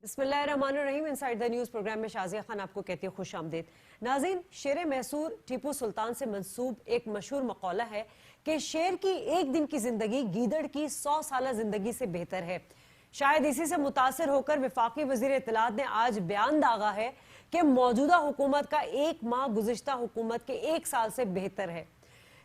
बिस्मिल्लाहिर्रहमानिर्रहीम inside the news programme में शाजिया खान आपको कहती है खुश आमदीद। नाज़रीन, शेर मैसूर टीपू सुल्तान से मंसूब एक मशहूर मकौला है कि शेर की एक दिन की जिंदगी गीदड़ की 100 साल जिंदगी से बेहतर है। शायद इसी से मुतासिर होकर वफाकी वज़ीर इत्तलात ने आज बयान दागा है कि मौजूदा हुकूमत का एक माह गुज़िश्ता हुकूमत के एक साल से बेहतर है।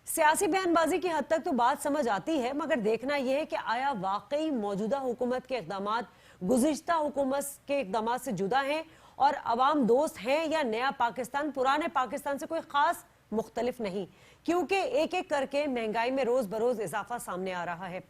सियासी बयानबाजी की हद तक तो बात समझ आती है, मगर देखना यह है कि आया वाकई मौजूदा हुकूमत के इक़दामात गुज़िश्ता हुकूमत के इक़दामात से जुदा हैं और अवाम दोस्त हैं, या नया पाकिस्तान पुराने पाकिस्तान से कोई खास मुख्तलिफ नहीं, क्योंकि एक एक करके महंगाई में रोज बरोज इजाफा सामने आ रहा है।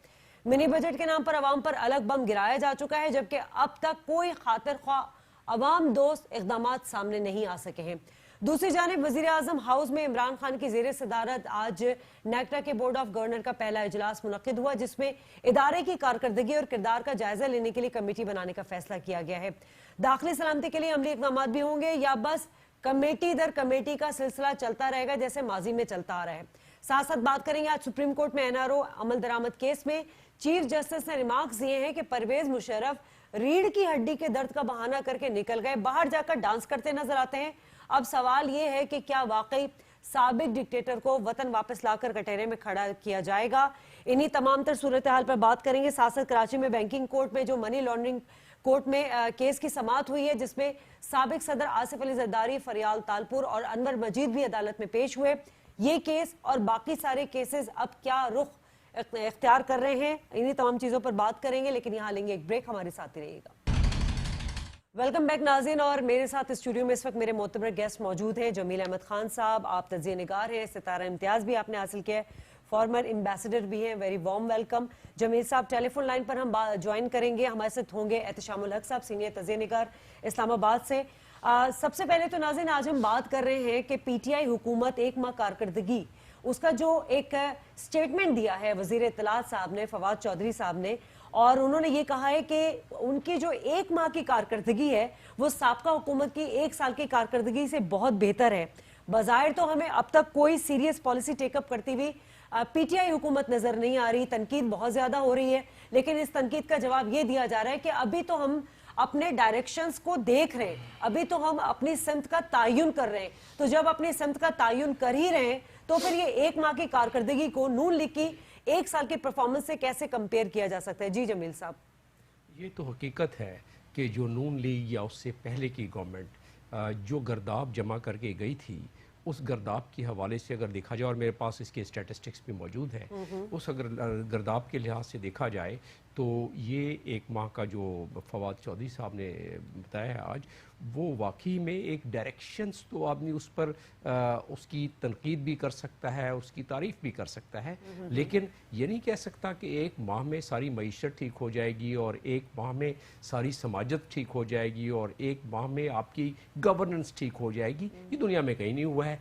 मिनी बजट के नाम पर अवाम पर अलग बम गिराया जा चुका है, जबकि अब तक कोई खातिर ख्वाह अवाम दोस्त इक़दामात सामने नहीं आ सके हैं। दूसरी जानिब वज़ीर आज़म हाउस में इमरान खान की ज़ेर सदारत आज नेक्टा के बोर्ड ऑफ गवर्नर का पहला इजलास मुनक्किद हुआ, जिसमें इदारे की कारकर्दगी और किरदार का जायजा लेने के लिए कमेटी बनाने का फैसला किया गया है। दाखिली सलामती के लिए अमली इक़दामात भी होंगे, या बस कमेटी दर कमेटी का सिलसिला चलता रहेगा जैसे माजी में चलता आ रहा है। साथ साथ बात करेंगे आज सुप्रीम कोर्ट में NRO अमल दरामद केस में चीफ जस्टिस ने रिमार्क्स दिए हैं कि परवेज मुशर्रफ रीढ़ की हड्डी के दर्द का बहाना करके निकल गए, बाहर जाकर डांस करते नजर आते हैं। अब सवाल ये है कि क्या वाकई साबिक डिक्टेटर को वतन वापस लाकर कटहरे में खड़ा किया जाएगा। इन्हीं तमाम तर सूरत हाल पर बात करेंगे। साथ साथ कराची में बैंकिंग कोर्ट में जो मनी लॉन्ड्रिंग कोर्ट में केस की समाअत हुई है, जिसमें साबिक सदर आसिफ अली जरदारी, फरियाल तालपुर और अनवर मजीद भी अदालत में पेश हुए। ये केस और बाकी सारे केसेस अब क्या रुख इख्तियार कर रहे हैं, इन्हीं तमाम चीजों पर बात करेंगे, लेकिन यहाँ लेंगे एक ब्रेक। हमारे साथ ही रहिएगा। वेलकम बैक नाज़रीन, और मेरे साथ स्टूडियो में इस वक्त मेरे मोतबर गेस्ट मौजूद हैं। जमील अहमद खान साहब, आप तजिया निगार हैं, सितारा इम्तियाज भी आपने हासिल किया है, फॉर्मर एम्बेसडर भी हैं, वेरी वार्म वेलकम। जमील साहब टेलीफोन लाइन पर हम ज्वाइन करेंगे, हमारे साथ होंगे एहतशामुल हक साहब, सीनियर तजिया निगार इस्लामाबाद से। सबसे पहले तो नाज़रीन आज हम बात कर रहे हैं कि PTI हुकूमत एक माह कारकर्दगी, उसका जो एक स्टेटमेंट दिया है वज़ीर इत्तलात साहब ने, फवाद चौधरी साहब ने, और उन्होंने ये कहा है कि उनकी जो एक माह की कारकर्दगी है वो साबका हुकूमत की एक साल की कारकर्दगी से बहुत बेहतर है। बज़ाहिर तो हमें अब तक कोई सीरियस पॉलिसी टेकअप करती हुई PTI हुकूमत नजर नहीं आ रही, तनकीद बहुत ज्यादा हो रही है, लेकिन इस तनकीद का जवाब ये दिया जा रहा है कि अभी तो हम अपने डायरेक्शंस को देख रहे हैं, अभी तो हम अपनी सिमत का तायुन कर रहे हैं। तो जब अपनी सिमत का तायुन कर ही रहे हैं, तो फिर ये एक माह की कारकर्दगी को नून लीग की एक साल की परफॉर्मेंस से कैसे कंपेयर किया जा सकता है? जी जमील साहब। ये तो हकीकत है कि जो नून लीग या उससे पहले की गवर्नमेंट जो गर्दाब जमा करके गई थी, उस गर्दाब के हवाले से अगर देखा जाए, और मेरे पास इसके स्टैटिस्टिक्स भी मौजूद हैं, उस अगर गर्दाब के लिहाज से देखा जाए तो ये एक माह का जो फवाद चौधरी साहब ने बताया है आज, वो वाकई में एक डायरेक्शंस तो आदमी उस पर उसकी तनकीद भी कर सकता है, उसकी तारीफ़ भी कर सकता है, लेकिन ये नहीं कह सकता कि एक माह में सारी मईशत ठीक हो जाएगी और एक माह में सारी समाजत ठीक हो जाएगी और एक माह में आपकी गवर्नेंस ठीक हो जाएगी। ये दुनिया में कहीं नहीं हुआ है।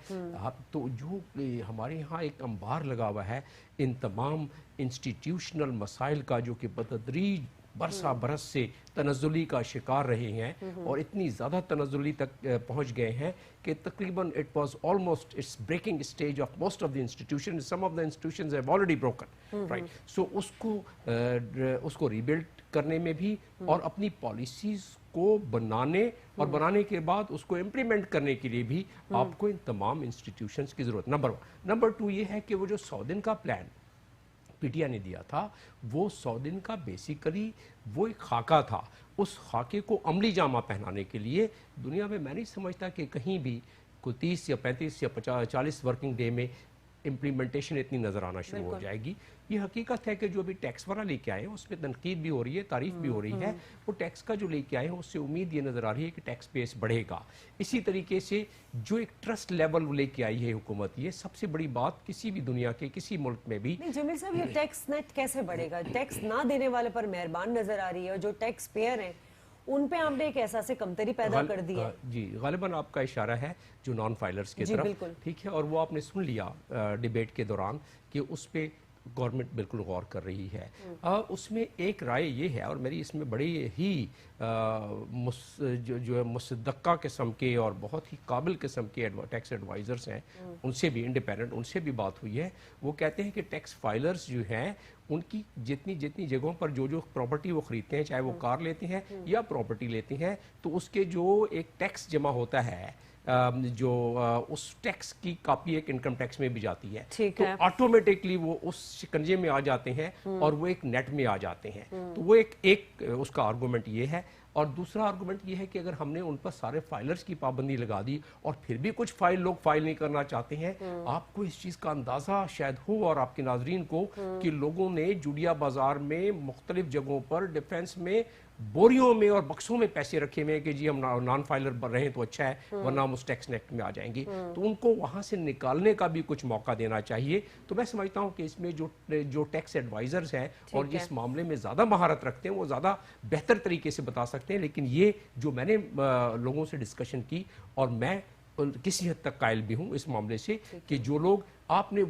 तो जो हमारे यहाँ एक अंबार लगा हुआ है इन तमाम इंस्टीट्यूशनल मसाइल का, जो कि बतदरीज बरसा बरस से तनज़्ज़ुली का शिकार रहे हैं और इतनी ज़्यादा तनज़्ज़ुली तक पहुँच गए हैं कि तकरीबन it was almost it's breaking stage of most of the institution, some of the institutions have already broken, right. So उसको रीबिल्ड करने में भी और अपनी पॉलिसीज़ को बनाने और बनाने के बाद उसको इम्प्लीमेंट करने के लिए भी आपको इन तमाम इंस्टीट्यूशंस की ज़रूरत। नंबर 1। नंबर 2 ये है कि वो जो 100 दिन का प्लान PTI ने दिया था, वो 100 दिन का बेसिकली वो एक खाका था। उस खाके को अमली जामा पहनाने के लिए दुनिया में मैं नहीं समझता कि कहीं भी कोई 30 या 35 या 40 वर्किंग डे में इम्प्लीमेंटेशन इतनी नज़र आना शुरू हो जाएगी। ये हकीकत है कि जो अभी टैक्स वाला लेके आए हैं उसमें तनकीद भी हो रही है, तारीफ भी हो रही है। वो टैक्स का जो लेके आए हैं उससे उम्मीद ये नज़र आ रही है कि टैक्स बेस बढ़ेगा। इसी तरीके से जो एक ट्रस्ट लेवल लेके आई है हुकूमत, ये सबसे बड़ी बात किसी भी दुनिया के किसी मुल्क में भी नहीं। जमील साहब, ये टैक्स नेट कैसे बढ़ेगा? टैक्स ना देने वाले पर मेहरबान नजर आ रही है, और जो टैक्स पेयर है उन पे आपने एक एहसास कमतरी पैदा कर दी है। जी, गालिबन आपका इशारा है जो नॉन फाइलर्स की तरफ, ठीक है, और वो आपने सुन लिया डिबेट के दौरान कि उस पे गवर्नमेंट बिल्कुल गौर कर रही है। उसमें एक राय ये है, और मेरी इसमें बड़ी ही जो है मुसद्दक़ा किस्म के और बहुत ही काबिल किस्म के टैक्स एडवाइज़र्स हैं, उनसे भी इंडिपेंडेंट, उनसे भी बात हुई है। वो कहते हैं कि टैक्स फाइलर्स जो हैं उनकी जितनी जितनी जगहों पर जो जो प्रॉपर्टी वो खरीदते हैं, चाहे वो कार लेते हैं या प्रॉपर्टी लेते हैं, तो उसके जो एक टैक्स जमा होता है, जो उस टैक्स की कॉपी एक इनकम टैक्स में भी जाती है, ठीक तो है। ऑटोमेटिकली वो उस शिकंजे में आ जाते हैं और वो एक नेट में आ जाते हैं। तो वो एक उसका आर्गूमेंट ये है। और दूसरा आर्गूमेंट ये है कि अगर हमने उन पर सारे फाइलर्स की पाबंदी लगा दी और फिर भी कुछ लोग फाइल नहीं करना चाहते हैं, आपको इस चीज़ का अंदाज़ा शायद हो और आपके नाजरीन को कि लोगों ने जुड़िया बाजार में मुख्तलिफ जगहों पर डिफेंस में बोरियों में और बक्सों में पैसे रखे हुए हैं कि जी हम नॉन फाइलर बन रहे हैं तो अच्छा है, वरना हम उस टैक्स नेट में आ जाएंगे। तो उनको वहां से निकालने का भी कुछ मौका देना चाहिए। तो मैं समझता हूं कि इसमें जो टैक्स एडवाइजर्स हैं और जिस मामले में ज़्यादा महारत रखते हैं वो ज़्यादा बेहतर तरीके से बता सकते हैं। लेकिन ये जो मैंने लोगों से डिस्कशन की, और मैं किसी हद तक कायल भी हूँ इस मामले से, कि जो लोग आपने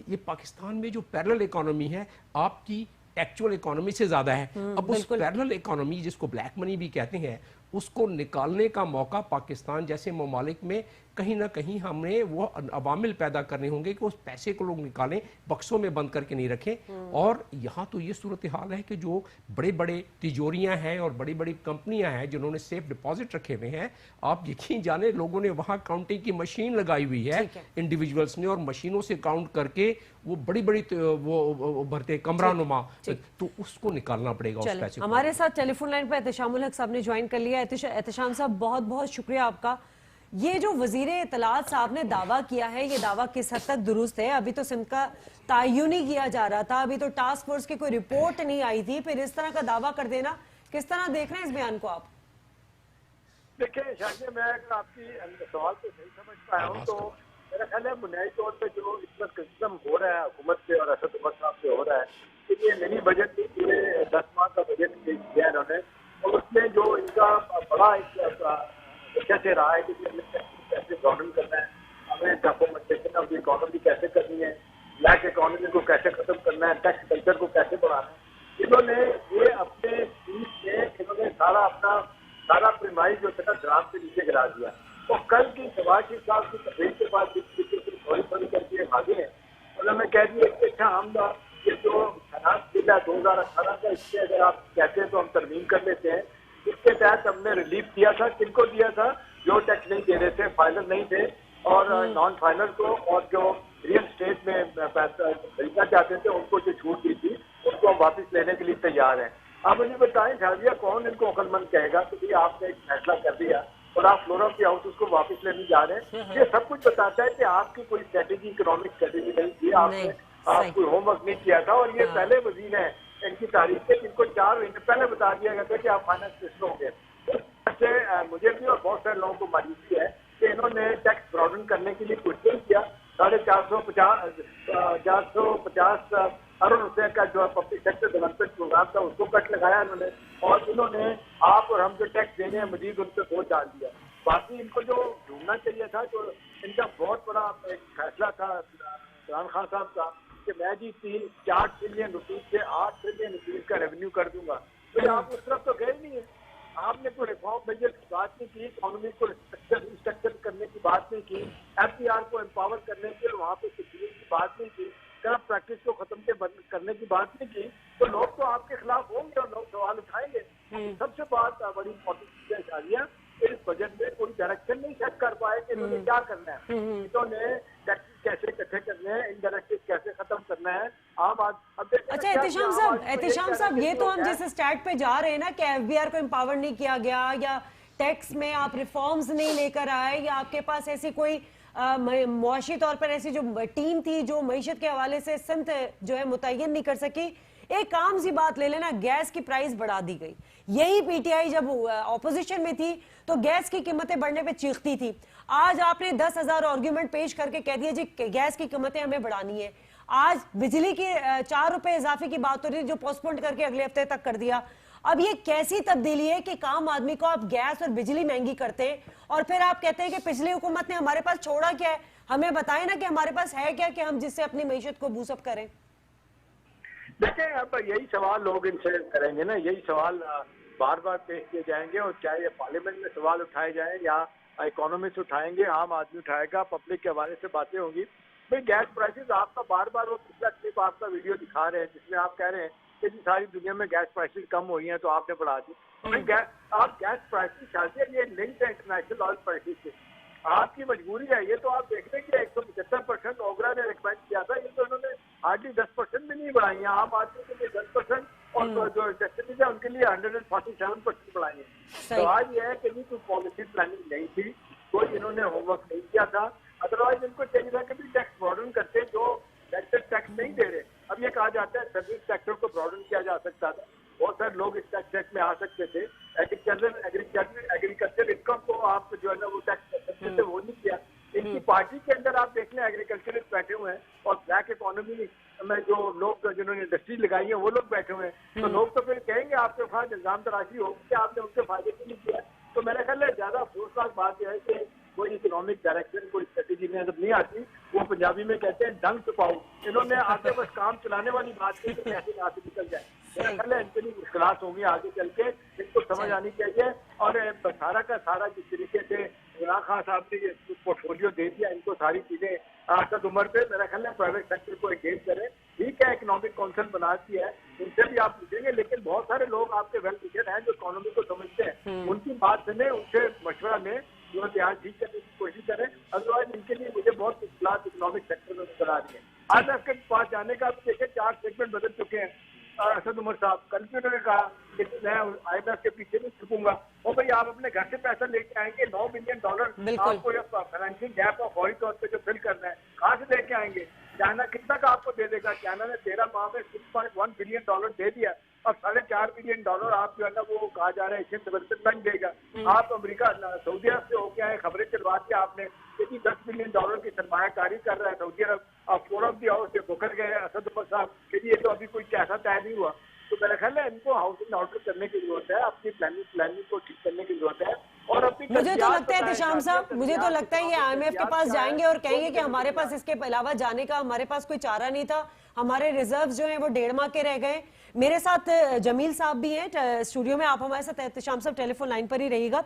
ये पाकिस्तान में जो पैरेलल इकोनॉमी है आपकी एक्चुअल इकोनॉमी से ज्यादा है। अब उस पैरेलल इकोनॉमी जिसको ब्लैक मनी भी कहते हैं, उसको निकालने का मौका पाकिस्तान जैसे ममालिक में कहीं ना कहीं हमने वो अवामिल पैदा करने होंगे कि उस पैसे को लोग निकालें, बक्सों में बंद करके नहीं रखें। और यहाँ तो ये सूरत हाल है कि जो बड़े बड़े तिजोरियाँ हैं और बड़ी बड़ी कंपनियां हैं जिन्होंने सेफ डिपॉजिट रखे हुए हैं, आप यकीन जाने लोगों ने वहाँ काउंटिंग की मशीन लगाई हुई है इंडिविजुअल्स ने, और मशीनों से काउंट करके वो बड़ी बड़ी वो भरते कमरा नुमा, तो उसको निकालना पड़ेगा उस पैसे को। हमारे साथ टेलीफोन लाइन पर एहतशामुल हक साहब ने ज्वाइन कर लिया। एहतशाम साहब, बहुत बहुत शुक्रिया आपका। ये जो वजीर इत्तलात साहब ने दावा किया है, ये दावा किस हद तक दुरुस्त है? अभी तो सिंध का तयन ही किया जा रहा था, अभी तो टास्क फोर्स की कोई रिपोर्ट नहीं आई थी, फिर इस तरह का दावा कर देना, किस तरह देख रहे हैं इस बयान को आप? देखिए शायद मैं आपकी सवाल को सही समझ पाया हूँ तो मेरा ख्याल है बुनियादी तौर पे जो इस वक्त क्रिटिसिज्म हो रहा है हुकूमत से और असद उमर साहब से हो रहा है कि ये मिनी बजट में पूरे 10 माह का बजट पेश किया है इन्होंने, और उसमें जो इनका बड़ा कैसे रहा है कि कैसे गवर्नमेंट करना है, हमें ट्रांसफॉर्मेशन ऑफ द इकोनॉमी कैसे करनी है, ब्लैक इकोनॉमी को कैसे खत्म करना है, टैक्स कल्चर को कैसे बढ़ाना है। इन्होंने ये अपने स्पीच में इन्होंने सारा प्रिमाइज जो था ग्राम से नीचे गिरा दिया। तो कल की नवाज शरीफ साहब की तकरीर के बाद थोड़ी थोड़ी करके भागे हैं, उन्होंने कह दिया कि अच्छा हम ये जो खराब बिल है 2018 का, इससे अगर आप कहते हैं तो हम तरमीम कर लेते हैं। इसके तहत हमने रिलीफ दिया था, किनको दिया था? जो टैक्स नहीं दे रहे थे, फाइलर नहीं थे, और नॉन फाइलर को, और जो रियल स्टेट में खरीदना चाहते थे उनको जो छूट दी थी उसको हम वापस लेने के लिए तैयार हैं। आप मुझे बताएं शाजिया, कौन इनको अक्लमंद कहेगा कि भाई आपने एक फैसला कर दिया और आप फ्लोर ऑफ द हाउस उसको वापस लेने जा रहे हैं? ये सब कुछ बताता है कि आपकी कोई स्ट्रेटेजी, इकोनॉमिक स्ट्रेटेजी नहीं थी, आप कोई होमवर्क नहीं किया था। और ये पहले वजीर हैं इनकी तारीख से जिनको 4 महीने पहले बता दिया गया था कि आप फाइनेंस मिनिस्टर होंगे। तो मुझे भी और बहुत सारे लोगों को मायूसी है कि इन्होंने टैक्स ब्रॉडन करने के लिए कुछ नहीं किया। 450 अरब रुपए का जो पब्लिक सेक्टर डेवलपमेंट प्रोग्राम था उसको कट लगाया इन्होंने, और इन्होंने आप और हम जो टैक्स देने हैं मजीद उन पर बोझ डाल दिया। बाकी इनको जो ढूंढना चाहिए था, जो इनका बहुत बड़ा एक फैसला था इमरान खान साहब का कि मैं जी 4 ट्रिलियन रुपीज से 8 ट्रिलियन रुपीज का रेवेन्यू कर दूंगा, तो आप उस तरफ तो गए नहीं है। आपने कोई रिफॉर्म मेजर की बात नहीं की, इकोनॉमी को रिस्ट्रक्चर करने की बात नहीं की, एफडीआर को एम्पावर करने के वहाँ पे सिक्योरिटी की बात नहीं की, करप्ट प्रैक्टिस को खत्म करने की बात नहीं की। तो लोग तो आपके खिलाफ होंगे और लोग सवाल उठाएंगे। सबसे बात बड़ी इंपॉर्टेंट चीज है शादिया, इस बजट में कोई डायरेक्शन नहीं सेट कर पाए कि इन्होंने क्या करना है, इन्होंने टैक्सेस कैसे इकट्ठे करने हैं, इनडायरेक्टिव कैसे खत्म करना है। अच्छा एहतशाम साहब, ये तो हम जिस स्टैट पे जा रहे हैं ना कि एफबीआर को एम्पावर नहीं किया गया, या टैक्स में आप रिफॉर्म्स नहीं लेकर आए, या आपके पास ऐसी कोई मुआशी तौर पर ऐसी जो टीम थी जो मईशत के हवाले से सिंध जो है मुतय्यन नहीं कर सकी। एक आम सी बात ले लेना, गैस की प्राइस बढ़ा दी गई। यही पीटीआई जब ऑपोजिशन में थी तो गैस की कीमतें बढ़ने पे चीखती थी। आज आपने 10,000 आर्ग्यूमेंट पेश करके कह दिया जी गैस की कीमतें हमें बढ़ानी है। आज बिजली की 4 रुपए इजाफे की बात हो रही है जो पोस्टपोन करके अगले हफ्ते तक कर दिया। अब ये कैसी तब्दीली है कि काम आदमी को आप गैस और बिजली महंगी करते हैं और फिर आप कहते हैं कि पिछली हुकूमत ने हमारे पास छोड़ा क्या है? हमें बताएं ना कि हमारे पास है क्या कि हम जिससे अपनी मईशत को बूस्ट करें। देखिए अब यही सवाल लोग इनसे करेंगे ना, यही सवाल बार बार पेश किए जाएंगे, और चाहे ये पार्लियामेंट में सवाल उठाए जाएं या इकोनॉमी से उठाएंगे, आम आदमी उठाएगा, पब्लिक के हवाले से बातें होंगी। بھائی گیس پرائسز آپ کا بار بار وہ پچھلا کلپ آپ کا ویڈیو دکھا رہے ہیں جس میں آپ کہہ رہے ہیں کہ جی ساری دنیا میں گیس پرائسز کم ہوئی ہیں تو آپ نے بڑھا دی. آپ گیس پرائسز چاہتے ہیں یہ لنک ہے انٹرنیشنل آئل پرائسز سے, آپ کی مجبوری ہے. یہ تو آپ دیکھ رہے ہیں کہ 175% اوگرا نے ریکمینڈ کیا تھا, یہ تو انہوں نے ہارڈلی 10% بھی نہیں بڑھائی ہیں. عام آدمی کے لیے 10% اور جو انڈسٹریز ہے ان کے لیے 147% بڑھائی ہیں. تو آج یہ ہے کہ نہیں کوئی پالیسی پلاننگ نہیں تھی, کوئی انہوں نے ہوم ورک نہیں کیا تھا. ادروائز ان کو چاہیے تھا کہ بھی ٹیکس براڈن کرتے جو ٹیکس نہیں دے رہے. اب یہ کہا جاتا ہے سروس سیکٹر کو براڈن کیا جا سکتا تھا, بہت سارے لوگ اس ٹیکس میں آ سکتے تھے. ایگریکلچر انکم کو آپ جو ہے نا وہ ٹیکس کر سکتے تھے, وہ نہیں کیا. ان کی پارٹی کے اندر آپ دیکھ لیں ایگریکلچرسٹ بیٹھے ہوئے ہیں اور بلیک اکانومی میں جو لوگ جنہوں نے انڈسٹری لگائی ہے وہ لوگ بیٹھے ہوئے ہیں. تو لوگ تو پھر کہیں گے آپ کے پاس الزام تراشی ہوگی کہ آپ نے ان کے فائدے کے لیے کیا. تو میرا خیال ہے زیادہ افسوسناک بات یہ ہے کہ کوئی اکنامک ڈائریکشن کوئی اسٹریٹجی نظر نہیں آتی. وہ پنجابی میں کہتے ہیں ڈنگ چھپاؤ. انہوں نے آگے بس کام چلانے والی بات کی کہ کیسے یہاں سے نکل جائے. میرا خیال ہے ان کے لیے مشکلات ہوں گی آگے چل کے, ان کو سمجھ آنی چاہیے. اور سارا کا سارا جس طریقے سے عمران خان صاحب نے یہ پورٹفولیو دے دیا ان کو ساری چیزیں اسد عمر پہ, میرا خیال ہے پرائیویٹ سیکٹر کو انگیج کریں. ٹھیک ہے اکنامک کونسل بناتی ہے, ان سے بھی آپ پوچھیں گے, لیکن بہت سارے لوگ آپ کے ویل وشر ہیں جو اکانومی کو سمجھتے ہیں, ان کی بات سنیں, ان سے مشورہ لیں, جو دھیان ٹھیک کرنے کی کوشش کریں. ادروائز ان کے لیے مجھے بہت مشکلات اکنامک سیکٹر میں نظر آ رہی ہیں. آج آپ کے پاس جانے کا آپ دیکھیں 4 سیگمنٹ بدل چکے ہیں. اسد عمر صاحب کل بھی انہوں نے کہا کہ میں آئی ایم ایف کے پیچھے نہیں چھپوں گا. اور بھائی آپ اپنے گھر سے پیسہ لے کے آئیں گے, $9 بلین آپ کو فائنینشیل گیپ اور فوری طور پہ جو فل کرنا ہے کہاں سے لے کے آئیں گے؟ چائنا کتنا کا آپ کو دے دے گا؟ چائنا نے 13 ماہ میں $6.1 بلین دے دیا. اب $4.5 بلین آپ جو ہے نا وہ کہا جا رہا ہے ایشین ڈیولپمنٹ بینک دے گا. آپ امریکہ سعودی عرب سے ہو کے آئے, خبریں چلوا کے آپ نے کہ $10 بلین کی سرمایہ کاری کر رہا ہے سعودی عرب. آپ فور آف دی ہاؤس سے بکر گئے اسد عمر صاحب کہ یہ تو ابھی کوئی کیسا طے نہیں ہوا. تو میرا خیال ہے ان کو ہاؤسنگ آؤٹر کرنے کی ضرورت ہے, اپنی پلاننگ کو ٹھیک کرنے کی ضرورت ہے. اور مجھے تو لگتا ہے احتشام صاحب, مجھے تو لگتا ہے یہ آئی ایم ایف کے پاس جائیں گے اور کہیں گے کہ ہمارے پاس اس کے علاوہ جانے کا ہمارے پاس کوئی چارہ نہیں تھا, ہمارے ریزروز جو ہیں وہ 1.5 ماہ کے رہ گئے. میرے ساتھ جمیل صاحب بھی ہیں اسٹوڈیو میں, آپ ہمارے ساتھ احتشام صاحب ٹیلی فون لائن پر ہی رہیے گا.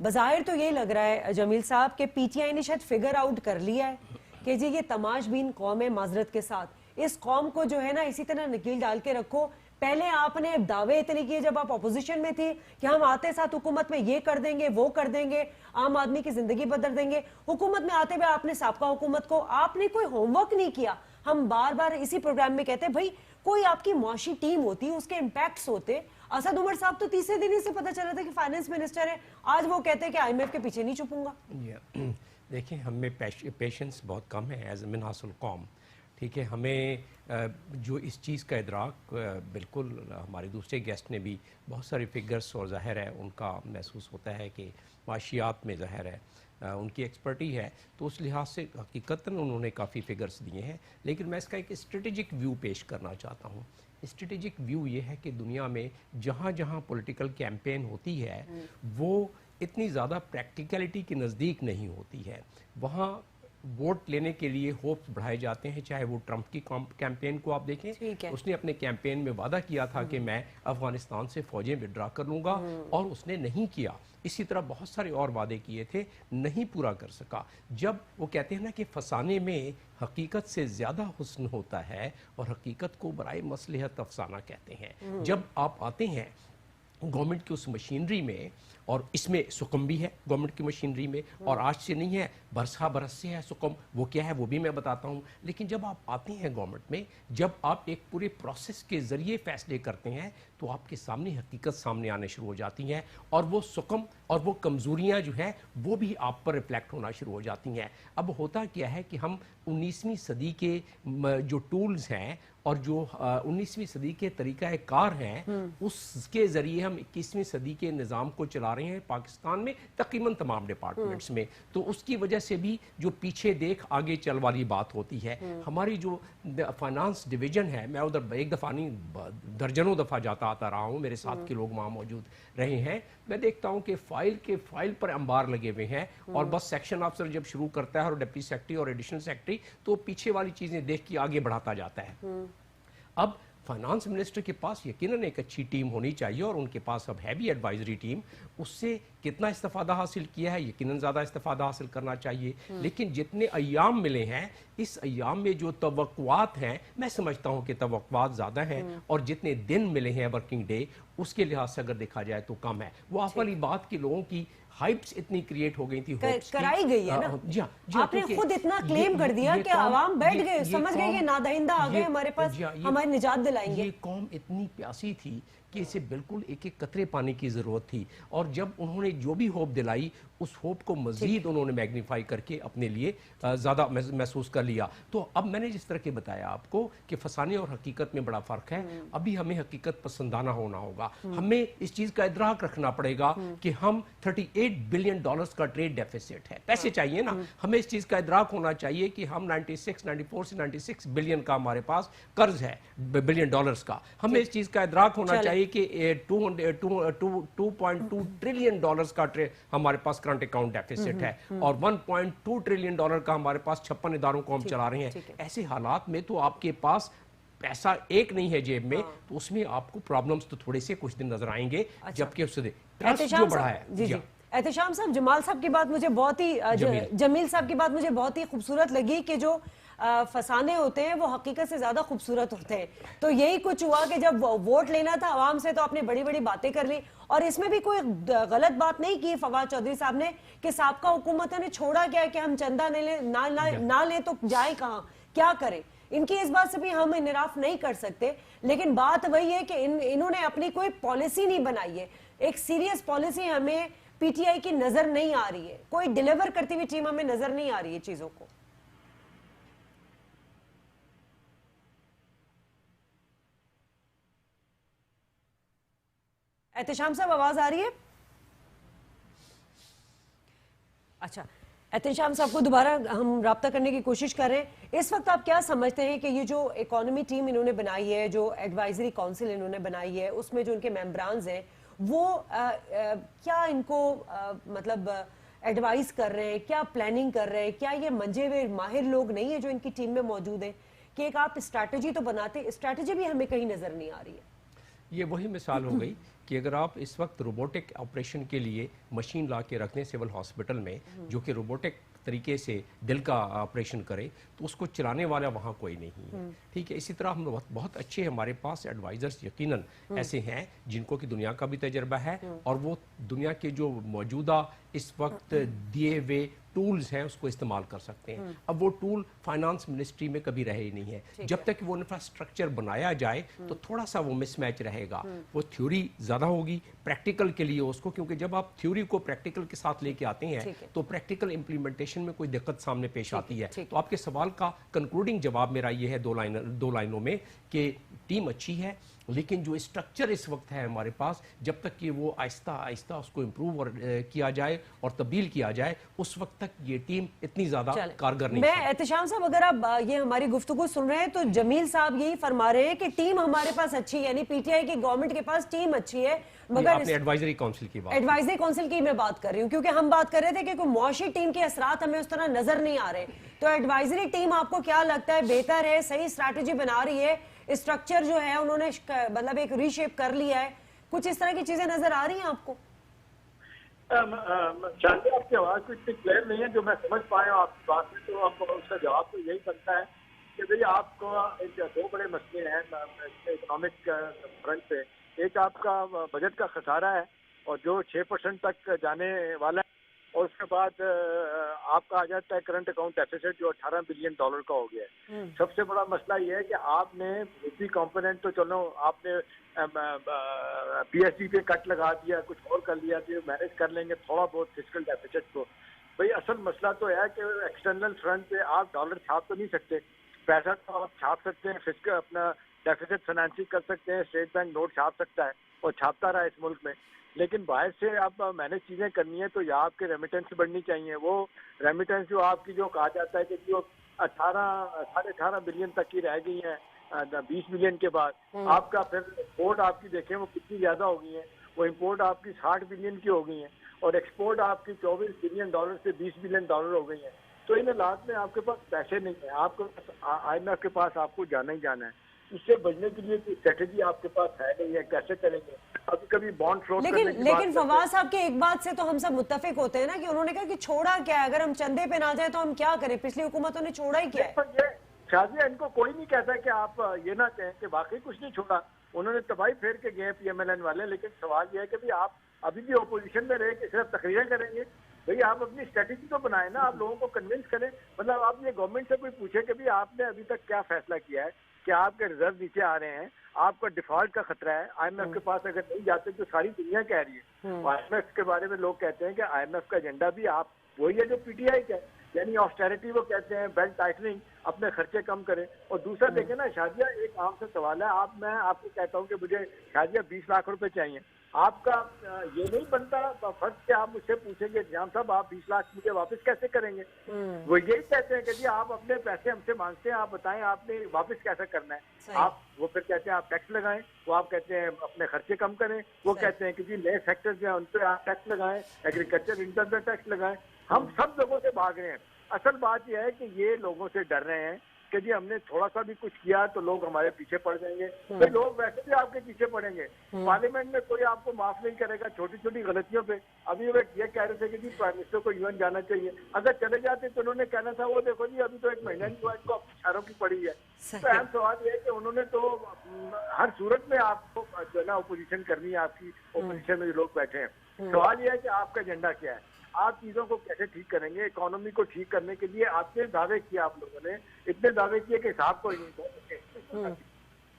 بظاہر تو یہی لگ رہا ہے جمیل صاحب کہ پی ٹی آئی نے شاید فگر آؤٹ کر لیا ہے کہ جی یہ تماش بین قوم ہے, معذرت کے ساتھ اس قوم کو جو ہے نا اسی طرح نکیل ڈال کے رکھو. پہلے آپ نے دعوے اتنے کیے جب آپ اپوزیشن میں تھی کہ ہم آتے ساتھ حکومت میں یہ کر دیں گے, وہ کر دیں گے, عام آدمی کی زندگی بدل دیں گے. حکومت میں آتے ہوئے آپ نے سابقہ حکومت کو آپ نے کوئی ہوم ورک نہیں کیا. ہم بار بار اسی پروگرام میں کہتے ہیں بھائی کوئی آپ کی معاشی ٹیم ہوتی, اس کے امپیکٹس ہوتے. اسد عمر صاحب تو تیسرے دن ہی سے پتہ چلا تھا کہ فائنانس منسٹر ہے, آج وہ کہتے ہیں کہ آئی ایم ایف کے پیچھے نہیں چھپوں گا. دیکھیں ہم میں پیشنس بہت کم ہے ایز منحاص القوم. ٹھیک ہے, ہمیں جو اس چیز کا ادراک بالکل ہمارے دوسرے گیسٹ نے بھی بہت سارے فگرز اور ظاہر ہے ان کا محسوس ہوتا ہے کہ معاشیات میں ظاہر ہے ان کی ایکسپرٹی ہے, تو اس لحاظ سے حقیقتاً انہوں نے کافی فگرز دیے ہیں. لیکن میں اس کا ایک اسٹریٹجک ویو پیش کرنا چاہتا ہوں. اسٹریٹجک ویو یہ ہے کہ دنیا میں جہاں جہاں پولیٹیکل کیمپین ہوتی ہے وہ اتنی زیادہ پریکٹیکلٹی کے نزدیک نہیں ہوتی ہے. وہاں ووٹ لینے کے لیے ہوپس بڑھائے جاتے ہیں. چاہے وہ ٹرمپ کی کیمپین کو آپ دیکھیں, اس نے اپنے کیمپین میں وعدہ کیا تھا کہ میں افغانستان سے فوجیں وڈرا کر لوں گا, اور اس نے نہیں کیا. اسی طرح بہت سارے اور وعدے کیے تھے, نہیں پورا کر سکا. جب وہ کہتے ہیں نا کہ فسانے میں حقیقت سے زیادہ حسن ہوتا ہے, اور حقیقت کو برائے مصلحت افسانہ کہتے ہیں. جب آپ آتے ہیں گورنمنٹ کی اس مشینری میں, اور اس میں سکم بھی ہے گورنمنٹ کی مشینری میں, اور آج سے نہیں ہے برسہ برس سے ہے سکم. وہ کیا ہے وہ بھی میں بتاتا ہوں. لیکن جب آپ آتے ہیں گورنمنٹ میں, جب آپ ایک پورے پروسیس کے ذریعے فیصلے کرتے ہیں, تو آپ کے سامنے حقیقت سامنے آنے شروع ہو جاتی ہیں, اور وہ سکم اور وہ کمزوریاں جو ہیں وہ بھی آپ پر ریفلیکٹ ہونا شروع ہو جاتی ہیں. اب ہوتا کیا ہے کہ ہم 19ویں صدی کے جو ٹولز ہیں اور جو 19ویں صدی کے طریقہ کار ہیں, اس کے ذریعے ہم 21ویں صدی کے نظام کو چلا رہے ہیں پاکستان میں تقریباً تمام ڈپارٹمنٹس میں. تو اس کی وجہ سے بھی جو پیچھے دیکھ آگے چل والی بات ہوتی ہے. ہماری جو فائنانس ڈویژن ہے, میں ادھر ایک دفعہ نہیں درجنوں دفعہ جاتا آتا رہا ہوں, میرے ساتھ کے لوگ وہاں موجود رہے ہیں. میں دیکھتا ہوں کہ فائل پر انبار لگے ہوئے ہیں, اور بس سیکشن آفسر جب شروع کرتا ہے اور ڈپٹی سیکرٹری اور ایڈیشنل سیکرٹری, تو پیچھے والی چیزیں دیکھ کے آگے بڑھاتا جاتا ہے. اب फाइनेंस मिनिस्टर के पास यकीनन एक अच्छी टीम होनी चाहिए और उनके पास अब है भी एडवाइजरी टीम, उससे कितना इस्तेफादा हासिल किया है, यकीनन ज़्यादा इस्तेफादा हासिल करना चाहिए। लेकिन जितने अय्याम मिले हैं, इस अय्याम में जो तवक्कुआत हैं, मैं समझता हूँ कि तवक्कुआत ज़्यादा हैं, और जितने दिन मिले हैं वर्किंग डे, उसके लिहाज से अगर देखा जाए तो कम है। वो आप वाली बात की लोगों की हाइप्स इतनी क्रिएट हो गई थी, कराई गई है ना। जी आपने खुद इतना क्लेम कर दिया कि आवाम बैठ गए, समझ गए कि नादहिंदा आ गए हमारे पास, हमारी निजात दिलाएंगे। ये कौम इतनी प्यासी थी कि इसे बिल्कुल एक एक कतरे पानी की ज़रूरत थी, और जब उन्होंने जो भी होप दिलाई, उस होप को मज़ीद उन्होंने मैग्नीफाई करके अपने लिए ज़्यादा महसूस कर लिया। तो अब मैंने जिस तरह के बताया आपको कि फसाने और हकीकत में बड़ा फ़र्क है। अभी हमें हकीकत पसंदाना होना होगा, हमें इस चीज़ का इदराक रखना पड़ेगा कि हम $38 बिलियन का ट्रेड डेफिसिट है, पैसे चाहिए ना, हमें इस चीज़ का इदराक होना चाहिए कि हम 94 से 96 बिलियन का हमारे पास कर्ज है, बिलियन डॉलर्स का। हमें इस चीज़ का इदराक होना चाहिए कि 2.2 ट्रिलियन डॉलर्स का हमारे पास करंट अकाउंट डेफिसिट है, और 1.2 ट्रिलियन डॉलर का हमारे पास 56 इदारों को हम चला रहे हैं। ऐसे हालात में तो आपके पास पैसा एक नहीं है जेब में, तो उसमें आपको प्रॉब्लम्स तो थोड़े से कुछ दिन नजर आएंगे। जबकि उससे ट्रस्ट जो बढ़ा है। जी जी, एहतेशाम साहब, जमाल साहब की बात मुझे बहुत ही जमील साहब की बात मुझे बहुत ही खूबसूरत लगी कि जो फसाने होते हैं वो हकीकत से ज्यादा खूबसूरत होते हैं। तो यही कुछ हुआ कि जब वोट लेना था आवाम से तो आपने बड़ी बड़ी बातें कर ली, और इसमें भी कोई गलत बात नहीं की फवाद चौधरी साहब ने कि साबका हुकूमत ने छोड़ा क्या कि हम चंदा ना लें तो जाए कहाँ, क्या करें। इनकी इस बात से भी हम इनराफ नहीं कर सकते, लेकिन बात वही है कि इन्होंने अपनी कोई पॉलिसी नहीं बनाई है, एक सीरियस पॉलिसी हमें पीटीआई की नजर नहीं आ रही है, कोई डिलीवर करती हुई टीम हमें नजर नहीं आ रही है चीजों को। एहतेशाम साहब, आवाज आ रही है? अच्छा, एहतेशाम साहब को दोबारा हम राब्ता करने की कोशिश कर रहे हैं। इस वक्त आप क्या समझते हैं कि ये जो इकोनॉमी टीम इन्होंने बनाई है, जो एडवाइजरी काउंसिल इन्होंने बनाई है, उसमें जो उनके मेंबरान्स हैं वो क्या इनको मतलब एडवाइस कर रहे हैं, क्या प्लानिंग कर रहे हैं? क्या ये मंजे हुए माहिर लोग नहीं है जो इनकी टीम में मौजूद हैं कि एक आप स्ट्रैटेजी तो बनाते, स्ट्रैटेजी भी हमें कहीं नजर नहीं आ रही है। ये वही मिसाल हो गई कि अगर आप इस वक्त रोबोटिक ऑपरेशन के लिए मशीन ला के रख दें सिविल हॉस्पिटल में, जो कि रोबोटिक तरीके से दिल का ऑपरेशन करे, तो उसको चलाने वाला वहाँ कोई नहीं है। ठीक है, इसी तरह हम बहुत अच्छे हमारे पास एडवाइजर्स यकीनन ऐसे हैं जिनको कि दुनिया का भी तजर्बा है, और वो दुनिया के जो मौजूदा इस वक्त दिए हुए टूल्स हैं उसको इस्तेमाल कर सकते हैं। अब वो टूल फाइनेंस मिनिस्ट्री में कभी रहे ही नहीं है। जब तक वो इंफ्रास्ट्रक्चर बनाया जाए तो थोड़ा सा वो मिसमैच रहेगा। वो थ्योरी ज़्यादा होगी प्रैक्टिकल के लिए उसको, क्योंकि जब आप थ्योरी को प्रैक्टिकल के साथ लेके आते हैं तो प्रैक्टिकल इम्प्लीमेंटेशन में कोई दिक्कत सामने पेश आती है। तो आपके सवाल का कंक्लूडिंग जवाब मेरा ये है दो लाइनों में कि टीम अच्छी है, लेकिन जो स्ट्रक्चर इस वक्त है हमारे पास, जब तक कि वो आहिस्ता आहिस्ता उसको इम्प्रूव और किया जाए और तब्दील किया जाए, उस वक्त तक ये टीम इतनी ज्यादा कारगर नहीं है। मैं एहतेशाम साहब, अगर आप ये हमारी गुफ्तगू सुन रहे हैं तो जमील साहब यही फरमा रहे हैं कि टीम हमारे पास अच्छी है, यानी पीटीआई की गवर्नमेंट के पास टीम अच्छी है, मगर आपने एडवाइजरी काउंसिल की बात, एडवाइजरी काउंसिल की मैं बात कर रही हूँ, क्योंकि हम बात कर रहे थे कि कोई मुआशी टीम के असरात हमें उस तरह नजर नहीं आ रहे। तो एडवाइजरी टीम आपको क्या लगता है बेहतर है, सही स्ट्रैटेजी बना रही है, स्ट्रक्चर जो है उन्होंने मतलब एक रीशेप कर लिया है, कुछ इस तरह की चीजें नजर आ रही हैं आपको? शायद आपकी आवाज कुछ क्लियर नहीं है जो मैं समझ पाया हूँ आपकी बात में, तो आपको उसका जवाब तो यही बनता है कि भाई आपको दो बड़े मसले हैं इकोनॉमिक फ्रंट पे। एक आपका बजट का खसारा है और जो 6% तक जाने वाला है, और उसके बाद आपका आ जाता है करंट अकाउंट डेफिसिट जो $18 बिलियन का हो गया है। सबसे बड़ा मसला ये है कि आपने दूसरी कंपोनेंट तो चलो आपने पीएसडी पे कट लगा दिया, कुछ और कर लिया तो मैनेज कर लेंगे थोड़ा बहुत फिस्कल डेफिसिट को। भाई असल मसला तो है कि एक्सटर्नल फ्रंट पे आप डॉलर छाप तो नहीं सकते, पैसा तो आप छाप सकते हैं, फिस्कल अपना डेफिसिट फाइनेंसिंग कर सकते हैं, स्टेट बैंक नोट छाप सकता है और छापता रहा इस मुल्क में, लेकिन बाहर से आप मैनेज चीज़ें करनी है तो या आपके रेमिटेंस बढ़नी चाहिए। वो रेमिटेंस जो आपकी जो कहा जाता है कि जो 18 बिलियन तक की रह गई है 20 बिलियन के बाद, आपका फिर इम्पोर्ट आपकी देखें वो कितनी ज़्यादा हो गई है, वो इम्पोर्ट आपकी 60 बिलियन की हो गई है और एक्सपोर्ट आपकी $24 बिलियन से $20 बिलियन हो गई है। तो इन हालात में आपके पास पैसे नहीं है, आपको IMF के पास आपको जाना ही जाना है। उससे बचने के लिए कोई स्ट्रेटेजी आपके पास है नहीं है, कैसे करेंगे? अभी कभी बॉन्ड फ्लोट करने की बात लेकिन करते हैं। फवाद साहब के एक बात से तो हम सब मुत्तफिक होते हैं ना कि उन्होंने कहा कि छोड़ा क्या है, अगर हम चंदे पे ना जाए तो हम क्या करें, पिछली हुकूमतों ने छोड़ा ही क्या है। पर ये शाजिया, इनको कोई नहीं कहता कि आप ये ना कहें कि वाकई कुछ नहीं छोड़ा, उन्होंने तबाही फेर के गए PMLN वाले। लेकिन सवाल ये है कि भाई आप अभी भी ओपोजिशन में रहे कि सिर्फ तकरीरें करेंगे? भाई आप अपनी स्ट्रेटेजी तो बनाए ना, आप लोगों को कन्विंस करें। मतलब आप ये गवर्नमेंट से कोई पूछे कि भाई आपने अभी तक क्या फैसला किया है कि आपके रिजर्व नीचे आ रहे हैं, आपका डिफॉल्ट का खतरा है, IMF के पास अगर नहीं जाते तो सारी दुनिया कह रही है। IMF के बारे में लोग कहते हैं कि IMF का एजेंडा भी आप वही है जो PTI का है, यानी ऑस्टेरिटी वो कहते हैं, बेल्ट टाइटनिंग, अपने खर्चे कम करें। और दूसरा देखें ना शाजिया, एक आम से सवाल है, मैं आपको कहता हूँ कि मुझे शाजिया 20 लाख रुपए चाहिए, आपका ये नहीं बनता फर्ज कि आप मुझसे पूछेंगे निजाम साहब आप 20 लाख मुझे वापस कैसे करेंगे? वो यही कहते हैं कि जी आप अपने पैसे हमसे मांगते हैं, आप बताएं आपने वापस कैसे करना है। आप वो फिर कहते हैं आप टैक्स लगाएं, वो आप कहते हैं अपने खर्चे कम करें, वो कहते हैं कि जी नए सेक्टर जो है उन पर आप टैक्स लगाएं, एग्रीकल्चर इनकम पर टैक्स लगाएं। हम सब लोगों से भाग रहे हैं। असल बात यह है कि ये लोगों से डर रहे हैं कि जी हमने थोड़ा सा भी कुछ किया तो लोग हमारे पीछे पड़ जाएंगे। तो लोग वैसे भी आपके पीछे पड़ेंगे। पार्लियामेंट में कोई आपको माफ नहीं करेगा छोटी छोटी गलतियों पे। अभी वो ये कह रहे थे कि जी प्राइम मिनिस्टर को UN जाना चाहिए, अगर चले जाते तो उन्होंने कहना था वो देखो जी अभी तो 1 महीना नहीं हुआ, इनको इशारों की पड़ी है। तो अहम सवाल ये है कि उन्होंने तो हर सूरत में आपको जो है ना अपोजिशन करनी है, आपकी अपोजिशन में जो लोग बैठे हैं। सवाल ये है कि आपका एजेंडा क्या है, आप चीजों को कैसे ठीक करेंगे? इकोनॉमी को ठीक करने के लिए आपने दावे किए, आप लोगों ने इतने दावे किए कि हिसाब को ही नहीं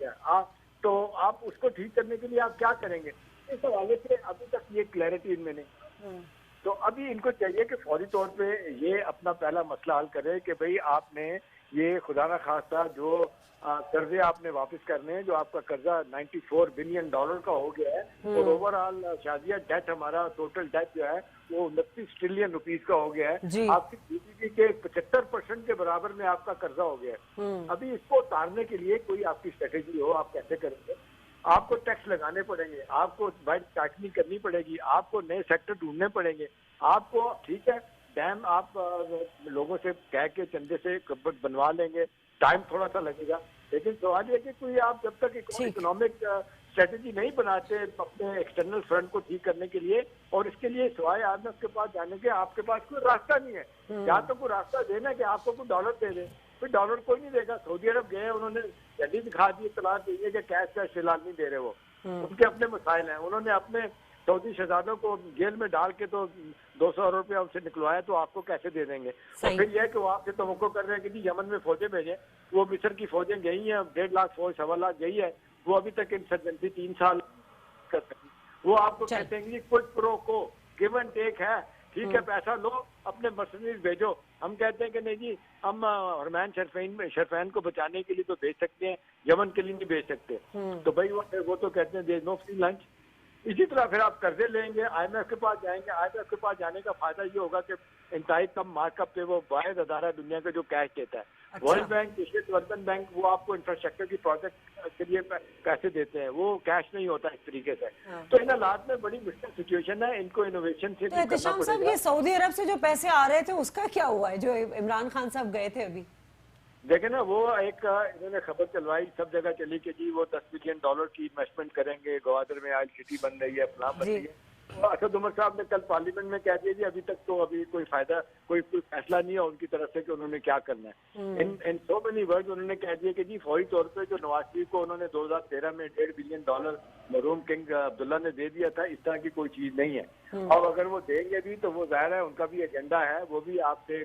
था। तो आप उसको ठीक करने के लिए आप क्या करेंगे? इस हवाले से अभी तक ये क्लैरिटी इनमें नहीं। तो अभी इनको चाहिए कि फौरी तौर पे ये अपना पहला मसला हल करे कि भाई आपने ये खुदा ना खास्ता जो कर्जे आपने वापस करने हैं, जो आपका कर्जा $94 बिलियन का हो गया है और ओवरऑल शाजिया डेट हमारा टोटल डेट जो है वो 29 ट्रिलियन रुपीस का हो गया है। आपकी GDP के 75% के बराबर में आपका कर्जा हो गया है। अभी इसको उतारने के लिए कोई आपकी स्ट्रेटेजी हो, आप कैसे करेंगे? आपको टैक्स लगाने पड़ेंगे, आपको बेल्ट टाइटनिंग करनी पड़ेगी, आपको नए सेक्टर ढूंढने पड़ेंगे, आपको ठीक है डैम आप लोगों से कह के चंदे से बनवा लेंगे, टाइम थोड़ा सा लगेगा। लेकिन सवाल ये कि कोई आप जब तक इकोनॉमिक स्ट्रेटेजी नहीं बनाते अपने एक्सटर्नल फ्रंट को ठीक करने के लिए, और इसके लिए सिवाय IMF के पास जाने के आपके पास कोई रास्ता नहीं है। या तो कोई रास्ता देना कि आपको कोई डॉलर दे दे, फिर डॉलर कोई नहीं देगा। सऊदी अरब गए, उन्होंने झंडी दिखा दी, इतला दी है कि कैश का फिलहाल नहीं दे रहे वो, उनके अपने मसाइल हैं। उन्होंने अपने सऊदी शहजादों को जेल में डाल के तो 200 अरब रुपया उनसे निकलवाया, तो आपको कैसे दे देंगे? और फिर यह है कि वो आपसे तवक्को कर रहे हैं कि जी यमन में फौजें भेजें। वो मिस्र की फौजें गई हैं, 1.5 लाख फौज 1.25 लाख गई है, वो अभी तक इंसर्जेंसी 3 साल कर सकती। वो आपको कहते हैं कि क्विड प्रो को गिव एंड टेक है, ठीक है पैसा लो अपने मर्सनरीज भेजो। हम कहते हैं कि नहीं जी हम हरमैन शरफैन को बचाने के लिए तो भेज सकते हैं, यमन के लिए नहीं भेज सकते। तो भाई वो तो कहते हैं देयर नो फ्री लंच। इसी तरह फिर आप कर्जे लेंगे, IMF के पास जाएंगे। IMF के पास जाने का फायदा ये होगा कि इंतहाई कम मार्कअप पे वो वाहिद अदारा दुनिया का जो कैश देता है। World bank, Asian development bank, वो आपको इंफ्रास्ट्रक्चर की प्रोजेक्ट के लिए पैसे देते हैं, वो कैश नहीं होता इस तरीके से। तो इन हालात में बड़ी मुश्किल सिचुएशन है, इनको इनोवेशन से तो एहतिशाम साहब ये सऊदी अरब से जो पैसे आ रहे थे उसका क्या हुआ है, जो इमरान खान साहब गए थे अभी? देखे ना, वो एक इन्होंने खबर चलवाई, सब जगह चली कि जी वो $10 बिलियन की इन्वेस्टमेंट करेंगे, ग्वादर में ऑयल सिटी बन रही है, फलां बन रही है। असद उमर साहब ने कल पार्लियामेंट में कह दिया जी अभी तक तो अभी कोई फायदा कोई फैसला नहीं है उनकी तरफ से कि उन्होंने क्या करना है। इन सो मेनी वर्ड्स उन्होंने कह दिया कि जी फौरी तौर पे जो नवाज शरीफ को उन्होंने 2013 में $1.5 बिलियन मरूम किंग अब्दुल्ला ने दे दिया था, इस तरह की कोई चीज नहीं है। और अगर वो देंगे भी तो वो जाहिर है उनका भी एजेंडा है, वो भी आपसे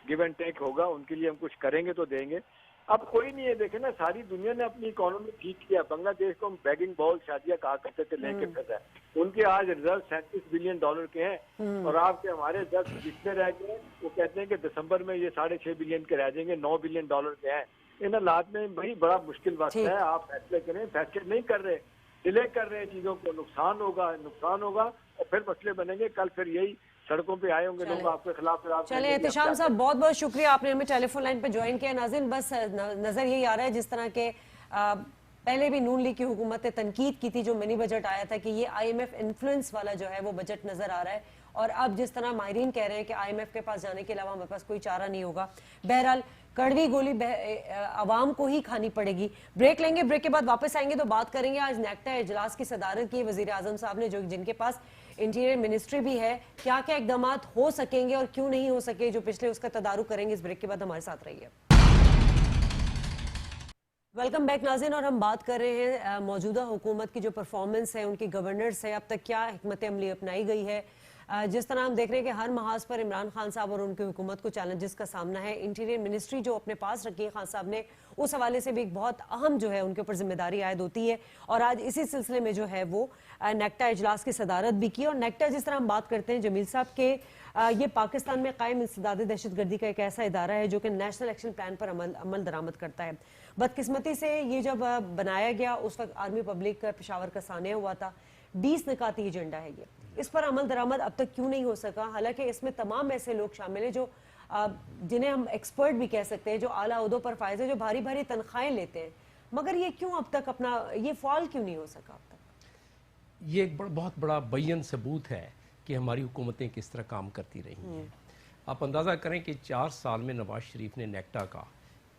गिव एंड टेक होगा, उनके लिए हम कुछ करेंगे तो देंगे। अब कोई नहीं है, देखे ना सारी दुनिया ने अपनी इकोनॉमी ठीक किया। बांग्लादेश को हम बैगिंग बॉल शादियां कहा करते थे लेके फिर है, उनके आज रिजर्व $37 बिलियन के हैं, और आपके हमारे 10 जितने रह गए वो कहते हैं कि दिसंबर में ये 6.5 बिलियन के रह जाएंगे, $9 बिलियन के हैं। इन हालात में भाई बड़ा मुश्किल वक्त है, आप फैसले करें, फैसले नहीं कर रहे, डिले कर रहे हैं चीजों को, नुकसान होगा और फिर मसले बनेंगे। कल फिर यही सड़कों पे आए होंगे लोग आपके खिलाफ। चलिए एहतिशाम साहब बहुत बहुत शुक्रिया, आपने हमें टेलीफोन लाइन पे ज्वाइन किया। नाज़रीन बस नजर यही आ रहा है जिस तरह के पहले भी नून लीग की हुकूमत ने तनकीद की थी जो मिनी बजट आया था कि ये IMF इन्फ्लुएंस वाला जो है वो बजट नजर आ रहा है, اور اب جس طرح ماہرین کہہ رہے ہیں کہ IMF کے پاس جانے کے علاوہ ہمارے پاس کوئی چارہ نہیں ہوگا. بہرحال کڑوی گولی عوام کو ہی کھانی پڑے گی. بریک لیں گے, بریک کے بعد واپس آئیں گے تو بات کریں گے آج نیکٹا اجلاس کی صدارت کی وزیر اعظم صاحب نے, جن کے پاس انٹیریئر منسٹری بھی ہے. کیا کیا اقدامات ہو سکیں گے اور کیوں نہیں ہو سکے جو پچھلے, اس کا تدارک کریں گے. اس بریک کے بعد ہمارے ساتھ رہیے. ویلکم بیک ناظرین, اور ہم بات کر رہے ہیں موجودہ حکومت کی جو پرفارمنس ہے, ان کی گورننس ہے, اب تک کیا حکمت عملی اپنائی گئی ہے. جس طرح ہم دیکھ رہے ہیں کہ ہر محاذ پر عمران خان صاحب اور ان کی حکومت کو چیلنجز کا سامنا ہے. انٹیریئر منسٹری جو اپنے پاس رکھی ہے خان صاحب نے, اس حوالے سے بھی ایک بہت اہم جو ہے ان کے اوپر ذمہ داری عائد ہوتی ہے. اور آج اسی سلسلے میں جو ہے وہ نیکٹا اجلاس کی صدارت بھی کی. اور نیکٹا جس طرح ہم بات کرتے ہیں جمیل صاحب کے, یہ پاکستان میں قائم انسداد دہشت گردی کا ایک ایسا ادارہ ہے جو کہ نیشنل ایکشن پلان پر عمل درآمد کرتا ہے. بدقسمتی سے یہ جب بنایا گیا اس وقت آرمی پبلک پشاور کا سانحہ ہوا تھا. 20 نکاتی ایجنڈا ہے یہ, اس پر عمل درآمد اب تک کیوں نہیں ہو سکا؟ حالانکہ اس میں تمام ایسے لوگ شامل ہیں جو جنہیں ہم ایکسپرٹ بھی کہہ سکتے ہیں, جو اعلیٰ عہدوں پر فائز ہیں, جو بھاری بھاری تنخواہیں لیتے ہیں, مگر یہ کیوں اب تک اپنا یہ فعال کیوں نہیں ہو سکا اب تک؟ یہ ایک بہت بڑا بیان ثبوت ہے کہ ہماری حکومتیں کس طرح کام کرتی رہی ہیں. آپ اندازہ کریں کہ 4 سال میں نواز شریف نے نیکٹا کا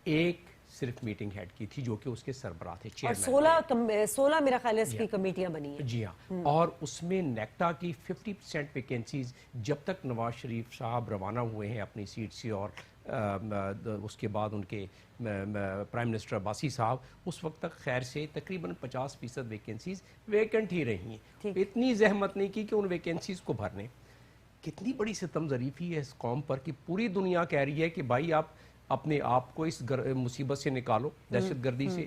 ایک صرف میٹنگ ہیڈ کی تھی جو کہ اس کے سربراہ تھے, اور 16 میرا خیال ہے اس کی کمیٹیاں بنی ہیں. جی ہاں, اور اس میں نیکٹا کی 50% ویکینسیز جب تک نواز شریف صاحب روانہ ہوئے ہیں اپنی سیٹ سے, اور اس کے بعد ان کے پرائم منسٹر عباسی صاحب, اس وقت تک خیر سے تقریباً 50% ویکینسیز ویکنٹ ہی رہی ہیں. اتنی زحمت نہیں کی کہ ان ویکینسیز کو بھرنے. کتنی بڑی ستم ظریفی ہے اس قوم پر کہ پوری دنیا کہہ رہی ہے کہ بھائی آپ اپنے آپ کو اس مصیبت سے نکالو, دہشت گردی سے.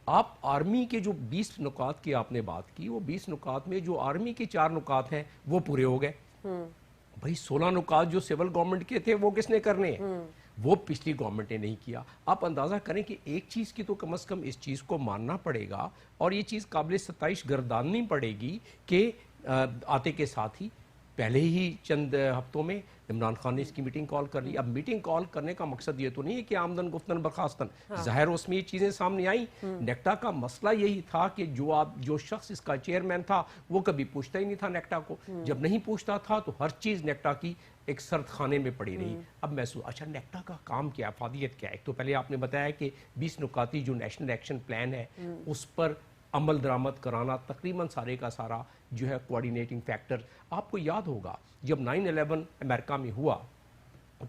آپ آرمی کے جو 20 نکات کی آپ نے بات کی, وہ 20 نکات میں جو آرمی کے 4 نکات ہیں وہ پورے ہو گئے. بھائی 16 نکات جو سول گورنمنٹ کے تھے وہ کس نے کرنے ہیں؟ وہ پچھلی گورنمنٹ نے نہیں کیا. آپ اندازہ کریں کہ ایک چیز کی تو کم از کم اس چیز کو ماننا پڑے گا, اور یہ چیز قابل ستائش گرداننی پڑے گی کہ آتے کے ساتھ ہی پہلے ہی چند ہفتوں میں عمران خان نے اس کی میٹنگ کال کر لی. اب میٹنگ کال کرنے کا مقصد یہ تو نہیں ہے کہ آمدن گفتن برخاستن, ظاہر اس میں یہ چیزیں سامنے آئیں. نیکٹا کا مسئلہ یہی تھا کہ جو شخص اس کا چیئرمین تھا وہ کبھی پوچھتا ہی نہیں تھا نیکٹا کو. جب نہیں پوچھتا تھا تو ہر چیز نیکٹا کی ایک سرد خانے میں پڑی رہی. اب محسوس اچھا نیکٹا کا کام کیا, افادیت کیا ہے؟ تو پہلے آپ نے بتایا کہ 20 نکاتی جو نیشنل ایکشن پلان ہے اس پر عمل درآمد کرانا تقریباً سارے کا سارا جو ہے کوارڈینیٹنگ فیکٹر. آپ کو یاد ہوگا جب 9/11 امریکہ میں ہوا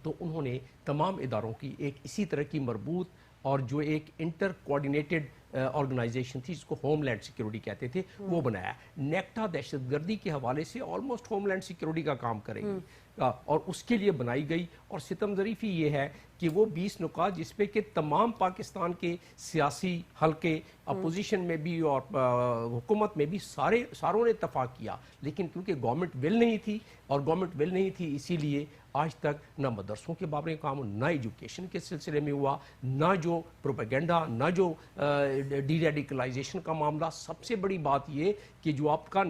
تو انہوں نے تمام اداروں کی ایک اسی طرح کی مربوط اور جو ایک انٹر کوارڈینیٹڈ آرگنائزیشن تھی جس کو ہوم لینڈ سیکیورٹی کہتے تھے وہ بنایا. نیکٹا دہشت گردی کے حوالے سے آلموسٹ ہوم لینڈ سیکیورٹی کا کام کرے گی, اور اس کے لیے بنائی گئی. اور ستم ظریفی یہ ہے کہ وہ 20 نکات جس پہ کہ تمام پاکستان کے سیاسی حلقے اپوزیشن میں بھی اور حکومت میں بھی ساروں نے اتفاق کیا, لیکن کیونکہ گورنمنٹ ول نہیں تھی, اور گورنمنٹ ول نہیں تھی اسی لیے آج تک نہ مدرسوں کے بارے میں کام, نہ ایجوکیشن کے سلسلے میں ہوا, نہ جو پروپیگنڈا, نہ جو ڈی ریڈیکلائزیشن کا معاملہ. سب سے بڑی بات یہ کہ جو آپ کا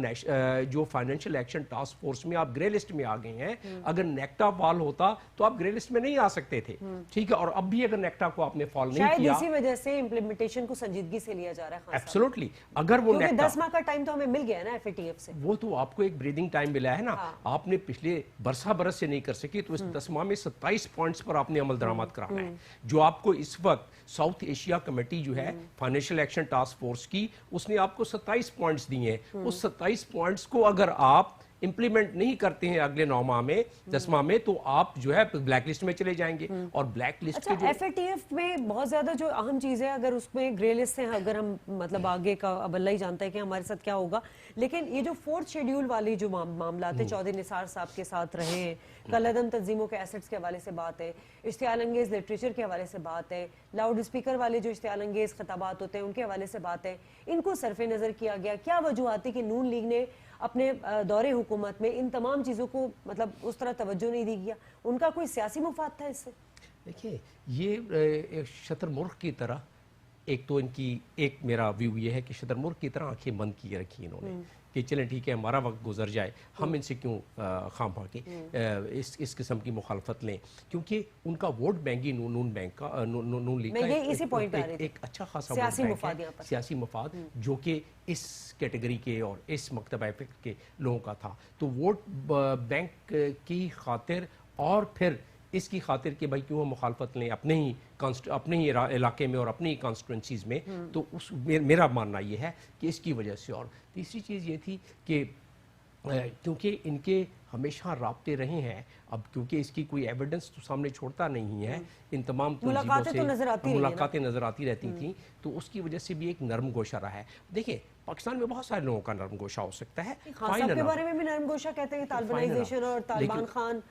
جو فائنینشیل ایکشن ٹاسک فورس میں آپ گرے لسٹ میں آ گئے ہیں, اگر نیکٹا فال ہوتا تو آپ گرے لسٹ میں نہیں آ سکتے تھے. ٹھیک ہے, اور اب بھی اگر نیکٹا کو آپ نے فال نہیں کیا, شاید اسی وجہ سے امپلیمنٹیشن کو سنجیدگی سے لیا جا رہا ہے. ایبسولوٹلی, اگر وہ کیونکہ 10 ماہ کا ٹائم تو ہمیں مل گیا ہے نا FATF سے, وہ تو آپ کو ایک بریدنگ ٹائم ملا ہے نا. آپ نے پچھلے برس سے نہیں کر سکی تو اس 10 ماہ میں 27 پوائنٹس پر آپ نے عمل درآمد کرانا ہے. جو آپ کو اس وقت ساؤتھ ایشیا کمیٹی جو ہے فائنینشیل ایکشن ٹاسک فورس کی, اس نے آپ کو 27 پوائنٹس دیے ہیں. اس 27 پوائنٹس کو اگر آپ امپلیمنٹ نہیں کرتے ہیں اگلے 9 ماہ میں 10 ماہ میں, تو آپ جو ہے بلیک لسٹ میں چلے جائیں گے. اور بلیک لسٹ اچھا FATF میں بہت زیادہ جو اہم چیز ہے, اگر اس میں گرے لسٹ ہیں, اگر ہم مطلب آگے کا اب اللہ ہی جانتا ہے کہ ہمارے ساتھ کیا ہوگا, لیکن یہ جو 4th شیڈیول والی جو معاملات ہیں, چودھری نثار صاحب کے ساتھ رہے ہیں, کل عدم تنظیموں کے ایسٹس کے حوالے سے بات ہے, اشتعال انگیز لٹریچر کے حوالے سے بات ہے, لاؤڈ اسپیکر والے جو اشتعال انگیز خطابات ہوتے ہیں ان کے حوالے سے بات ہے, ان کو صرف نظر کیا گیا. کیا وجوہات تھی کہ نون لیگ نے اپنے دور حکومت میں ان تمام چیزوں کو مطلب اس طرح توجہ نہیں دی گیا؟ ان کا کوئی سیاسی مفاد تھا اس سے؟ دیکھیے, یہ ایک شتر مرغ کی طرح एक तो इनकी एक मेरा व्यू ये है कि शुतुरमुर्ग की तरह आंखें बंद किए रखी इन्होंने कि चलें ठीक है हमारा वक्त गुजर जाए, हम इनसे क्यों खाम खा के इस किस्म की मुखालफत लें, क्योंकि उनका वोट बैंक ही नून बैंक का नून लीग का एक अच्छा खासा सियासी वोट मुफाद बैंक है, सियासी मुफाद जो कि इस कैटेगरी के और इस मकतबा इफेक्ट के लोगों का था। तो वोट बैंक की खातिर और फिर इसकी खातिर कि भाई क्यों हम मुखालफत लें अपने ही इलाके में और अपनी ही कॉन्स्टिट्यूंसीज में, तो मेरा मानना ये है कि इसकी वजह से। और तीसरी चीज़ ये थी कि क्योंकि इनके हमेशा राब्ते रहे हैं, अब क्योंकि इसकी कोई एविडेंस तो सामने छोड़ता नहीं है, इन तमाम मुलाकातें तो मुलाकातें नजर आती रहती थी, तो उसकी वजह से भी एक नरम गोशा रहा है। देखिए पाकिस्तान में बहुत सारे लोगों का नरम गोशा हो सकता है, खान साहब के बारे में भी नरम गोशा कहते हैं, तालिबानाइजेशन और तालिबान खान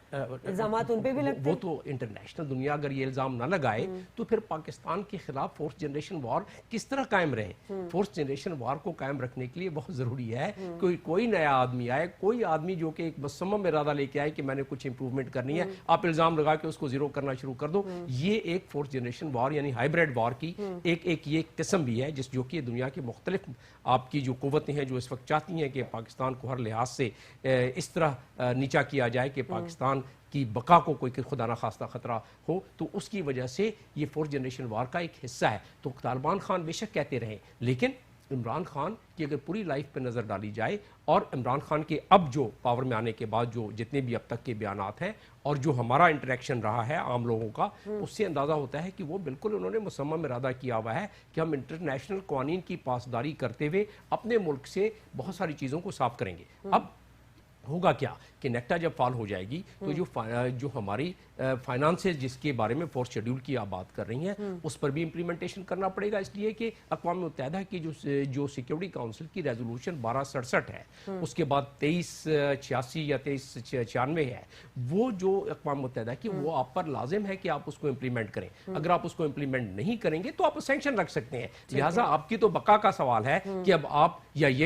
इल्जामात उन पे भी लगते हैं। वो तो इंटरनेशनल दुनिया अगर ये इल्जाम ना लगाए तो फिर पाकिस्तान के खिलाफ फोर्थ जनरेशन वॉर किस तरह कायम रहे। फोर्थ जनरेशन वॉर को कायम रखने के लिए बहुत जरूरी है कोई नया आदमी आए, कोई आदमी जो कि एक मुसम्मम इरादा लेके आए कि मैंने कुछ इंप्रूवमेंट करनी है, आप इल्जाम लगा के उसको जीरो करना शुरू कर दो। ये एक फोर्थ जनरेशन वॉर यानी हाइब्रिड वॉर की एक ये किस्म भी है जो कि दुनिया के मुख्तलिफ आपकी जो कुव्वतें हैं जो इस वक्त चाहती हैं कि पाकिस्तान को हर लिहाज से इस तरह नीचा किया जाए कि पाकिस्तान की बका को कोई खुदा ना खास्ता खतरा हो, तो उसकी वजह से ये फोर्थ जनरेशन वार का एक हिस्सा है। तो तालिबान खान बेशक कहते रहे, लेकिन इमरान खान की अगर पूरी लाइफ पे नज़र डाली जाए और इमरान खान के अब जो पावर में आने के बाद जो जितने भी अब तक के बयानात हैं और जो हमारा इंटरेक्शन रहा है आम लोगों का, उससे अंदाज़ा होता है कि वो बिल्कुल उन्होंने मुसम्मम इरादा किया हुआ है कि हम इंटरनेशनल कानून की पासदारी करते हुए अपने मुल्क से बहुत सारी चीज़ों को साफ करेंगे। अब होगा क्या कि नेक्टा जब फाल हो जाएगी तो जो हमारी फाइनेंसेस जिसके बारे में फोर्थ शेड्यूल की आप बात कर रही हैं उस पर भी इम्प्लीमेंटेशन करना पड़ेगा, इसलिए कि अक़वाम मुत्तहिदा की जो सिक्योरिटी काउंसिल की रेजोल्यूशन 1267 है, उसके बाद 2386 या 2396 है, वो जो अक़वाम मुत्तहिदा की वो आप पर लाजिम है कि आप उसको इम्प्लीमेंट करें। अगर आप उसको इम्प्लीमेंट नहीं करेंगे तो आप सैंक्शन रख सकते हैं। लिहाजा आपकी तो बका का सवाल है कि अब आप या ये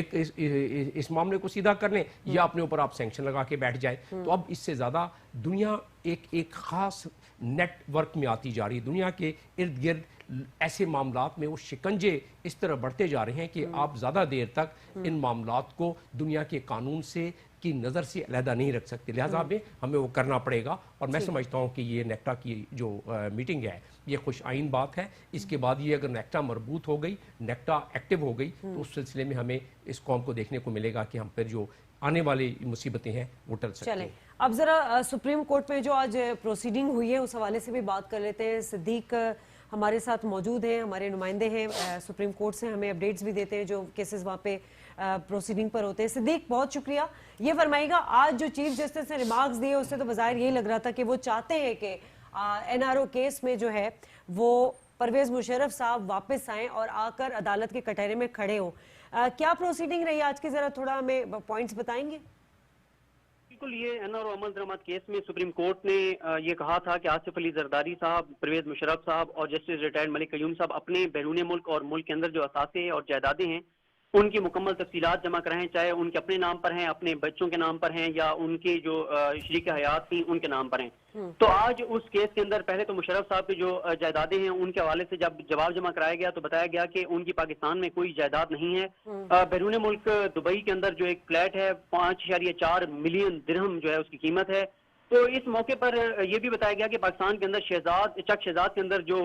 इस मामले को सीधा कर लें या अपने ऊपर आप सैंक्शन लगा के बैठ जाए। तो अब इससे ज्यादा दुनिया एक खास नेटवर्क में आती जा रही है। दुनिया के इर्द गिर्द ऐसे मामलात में वो शिकंजे इस तरह बढ़ते जा रहे हैं कि आप ज्यादा देर तक इन मामलात को दुनिया के कानून से की नज़र से अलहदा नहीं रख सकते। लिहाजा हमें वो करना पड़ेगा। और मैं समझता हूँ कि ये नेक्टा की जो मीटिंग है ये खुश आइन बात है। इसके बाद ये अगर नेक्टा मरबूत हो गई, नेक्टा एक्टिव हो गई, तो उस सिलसिले में हमें इस कौम को देखने को मिलेगा कि हम फिर जो आने वाली मुसीबतें हैं वो टल सकते हैं। अब जरा सुप्रीम कोर्ट में जो आज प्रोसीडिंग हुई है उस हवाले से भी बात कर लेते हैं। सिद्दीक हमारे साथ मौजूद हैं, हमारे नुमाइंदे हैं सुप्रीम कोर्ट से, हमें अपडेट्स भी देते हैं जो केसेस वहाँ पे प्रोसीडिंग पर होते हैं। सिद्दीक बहुत शुक्रिया। ये फरमाइएगा आज जो चीफ जस्टिस ने रिमार्क्स दिए उससे तो बाज़ाहिर यही लग रहा था कि वो चाहते हैं कि एनआरओ केस में जो है वो परवेज मुशर्रफ साहब वापस आएँ और आकर अदालत के कटहरे में खड़े हों। क्या प्रोसीडिंग रही आज की, जरा थोड़ा हमें पॉइंट्स बताएंगे? बिल्कुल, ये एनआरओ अमल दरामद केस में सुप्रीम कोर्ट ने ये कहा था कि आसिफ अली जरदारी साहब, परवेज मुशर्रफ साहब और जस्टिस रिटायर्ड मलिक कयूम साहब अपने बैरून मुल्क और मुल्क के अंदर जो असासे और जायदादें हैं उनकी मुकम्मल तफसीलात जमा कराएं, चाहे उनके अपने नाम पर हैं, अपने बच्चों के नाम पर हैं या उनके जो शरीक हयात थी उनके नाम पर हैं। तो आज उस केस के अंदर पहले तो मुशर्रफ साहब की जो जायदादें हैं उनके हवाले से जब जवाब जमा कराया गया तो बताया गया कि उनकी पाकिस्तान में कोई जायदाद नहीं है। बैरून मुल्क दुबई के अंदर जो एक फ्लैट है 5.4 मिलियन दिरहम जो है उसकी कीमत है। तो इस मौके पर यह भी बताया गया कि पाकिस्तान के अंदर चक शहजाद के अंदर जो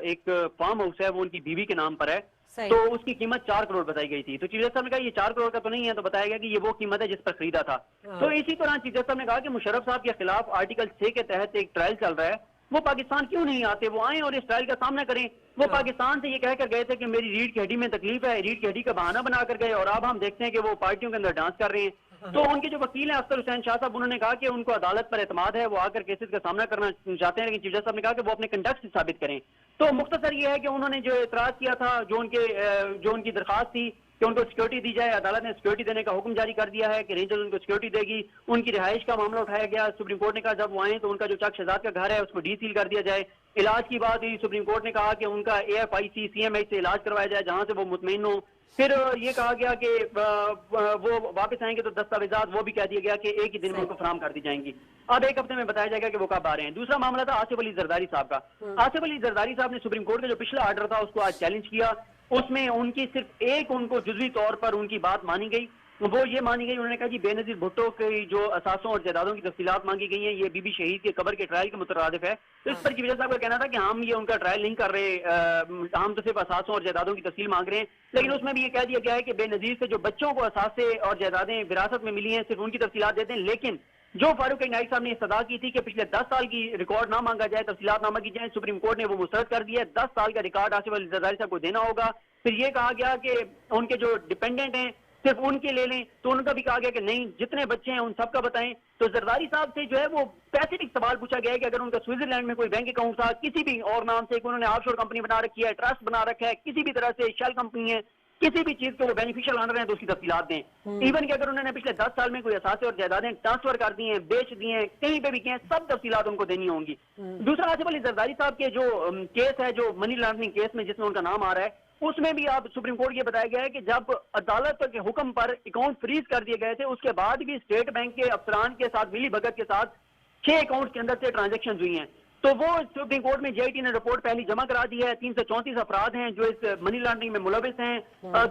एक फार्म हाउस है वो उनकी बीवी के नाम पर है, तो उसकी कीमत 4 करोड़ बताई गई थी। तो चीफ जस्टिस साहब ने कहा ये 4 करोड़ का तो नहीं है, तो बताया गया कि ये वो कीमत है जिस पर खरीदा था। तो इसी तरह चीफ जस्टिस साहब ने कहा कि मुशर्रफ साहब के खिलाफ आर्टिकल 6 के तहत एक ट्रायल चल रहा है, वो पाकिस्तान क्यों नहीं आते, वो आए और इस ट्रायल का सामना करें। वो पाकिस्तान से ये कहकर गए थे कि मेरी रीढ़ की हड्डी में तकलीफ है, रीढ़ की हड्डी का बहाना बनाकर गए और अब हम देखते हैं कि वो पार्टियों के अंदर डांस कर रहे हैं। तो उनके जो वकील हैं अख्तर हुसैन शाह साहब, उन्होंने कहा कि उनको अदालत पर एतमाद है, वो आकर केसेस का सामना करना चाहते हैं, लेकिन चीफ जस्टिस साहब ने कहा कि वो अपने कंडक्ट से साबित करें। तो मुख्तसर ये है कि उन्होंने जो एतराज किया था, जो उनकी दरखास्त थी कि उनको सिक्योरिटी दी जाए, अदालत ने सिक्योरिटी देने का हुक्म जारी कर दिया है कि रेंजर उनको सिक्योरिटी देगी। उनकी रिहाइश का मामला उठाया गया, सुप्रीम कोर्ट ने कहा जब वो आए तो उनका जो चक शहजाद का घर है उसको डी सील कर दिया जाए। इलाज की बात हुई, सुप्रीम कोर्ट ने कहा कि उनका AFIC CMH से इलाज करवाया जाए जहां से वो मुतमईन हो। फिर ये कहा गया कि वो वापस आएंगे तो दस्तावेजात वो भी कह दिया गया कि एक ही दिन में उनको फराहम कर दी जाएंगी। अब एक हफ्ते में बताया जाएगा कि वो कब आ रहे हैं। दूसरा मामला था आसिफ अली जरदारी साहब का। आसिफ अली जरदारी साहब ने सुप्रीम कोर्ट का जो पिछला ऑर्डर था उसको आज चैलेंज किया। उसमें उनकी सिर्फ एक उनको जुज़वी तौर पर उनकी बात मानी गई, वो ये मानी गई, उन्होंने कहा जी बेनजीर भुट्टो की जो असासों और जायदादों की तफसीलात मांगी गई हैं ये बीबी शहीद के कब्र के ट्रायल के मुतरादिफ है। तो इस पर की वजह साहब का कहना था कि हम ये उनका ट्रायल नहीं कर रहे, हम तो सिर्फ असासों और जायदादों की तफसील मांग रहे हैं। लेकिन उसमें भी ये कह दिया गया है कि बेनजीर से जो बच्चों को असासे और जायदादें विरासत में मिली हैं सिर्फ उनकी तफसीलात देते हैं। लेकिन जो फारूक नाइक साहब ने सदा की थी कि पिछले 10 साल की रिकॉर्ड ना मांगा जाए, तफसीलात ना मांगी जाए, सुप्रीम कोर्ट ने वो मुस्तरद कर दिया है। 10 साल का रिकॉर्ड आसिफ अली जरदारी साहब को देना होगा। फिर ये कहा गया कि उनके जो डिपेंडेंट हैं सिर्फ उनके ले लें, तो उनका भी कहा गया कि नहीं जितने बच्चे हैं उन सबका बताएं। तो जरदारी साहब से जो है वो स्पेसिफिक सवाल पूछा गया है कि अगर उनका स्विट्जरलैंड में कोई बैंक अकाउंट था किसी भी और नाम से, उन्होंने ऑफशोर कंपनी बना रखी है, ट्रस्ट बना रखा है, किसी भी तरह से शेल कंपनी है, किसी भी चीज के वो बेनिफिशियल ऑनर हैं तो उसकी तफसीलात दें। इवन कि अगर उन्होंने पिछले 10 साल में कोई असासे और जायदादें ट्रांसफर कर दी हैं, बेच दी हैं, कहीं पे भी किए हैं, सब तफसीलात उनको देनी होंगी। दूसरा आसिफ अली जरदारी साहब के जो केस है, जो मनी लॉन्ड्रिंग केस में जिसमें उनका नाम आ रहा है, उसमें भी आप सुप्रीम कोर्ट ये बताया गया है कि जब अदालत के हुक्म पर अकाउंट फ्रीज कर दिए गए थे उसके बाद भी स्टेट बैंक के अफसरान के साथ मिली भगत के साथ 6 अकाउंट के अंदर से ट्रांजेक्शन हुई हैं। तो वो सुप्रीम कोर्ट में JIT ने रिपोर्ट पहली जमा करा दी है। 334 अफराद हैं जो इस मनी लॉन्ड्रिंग में मुलविस हैं,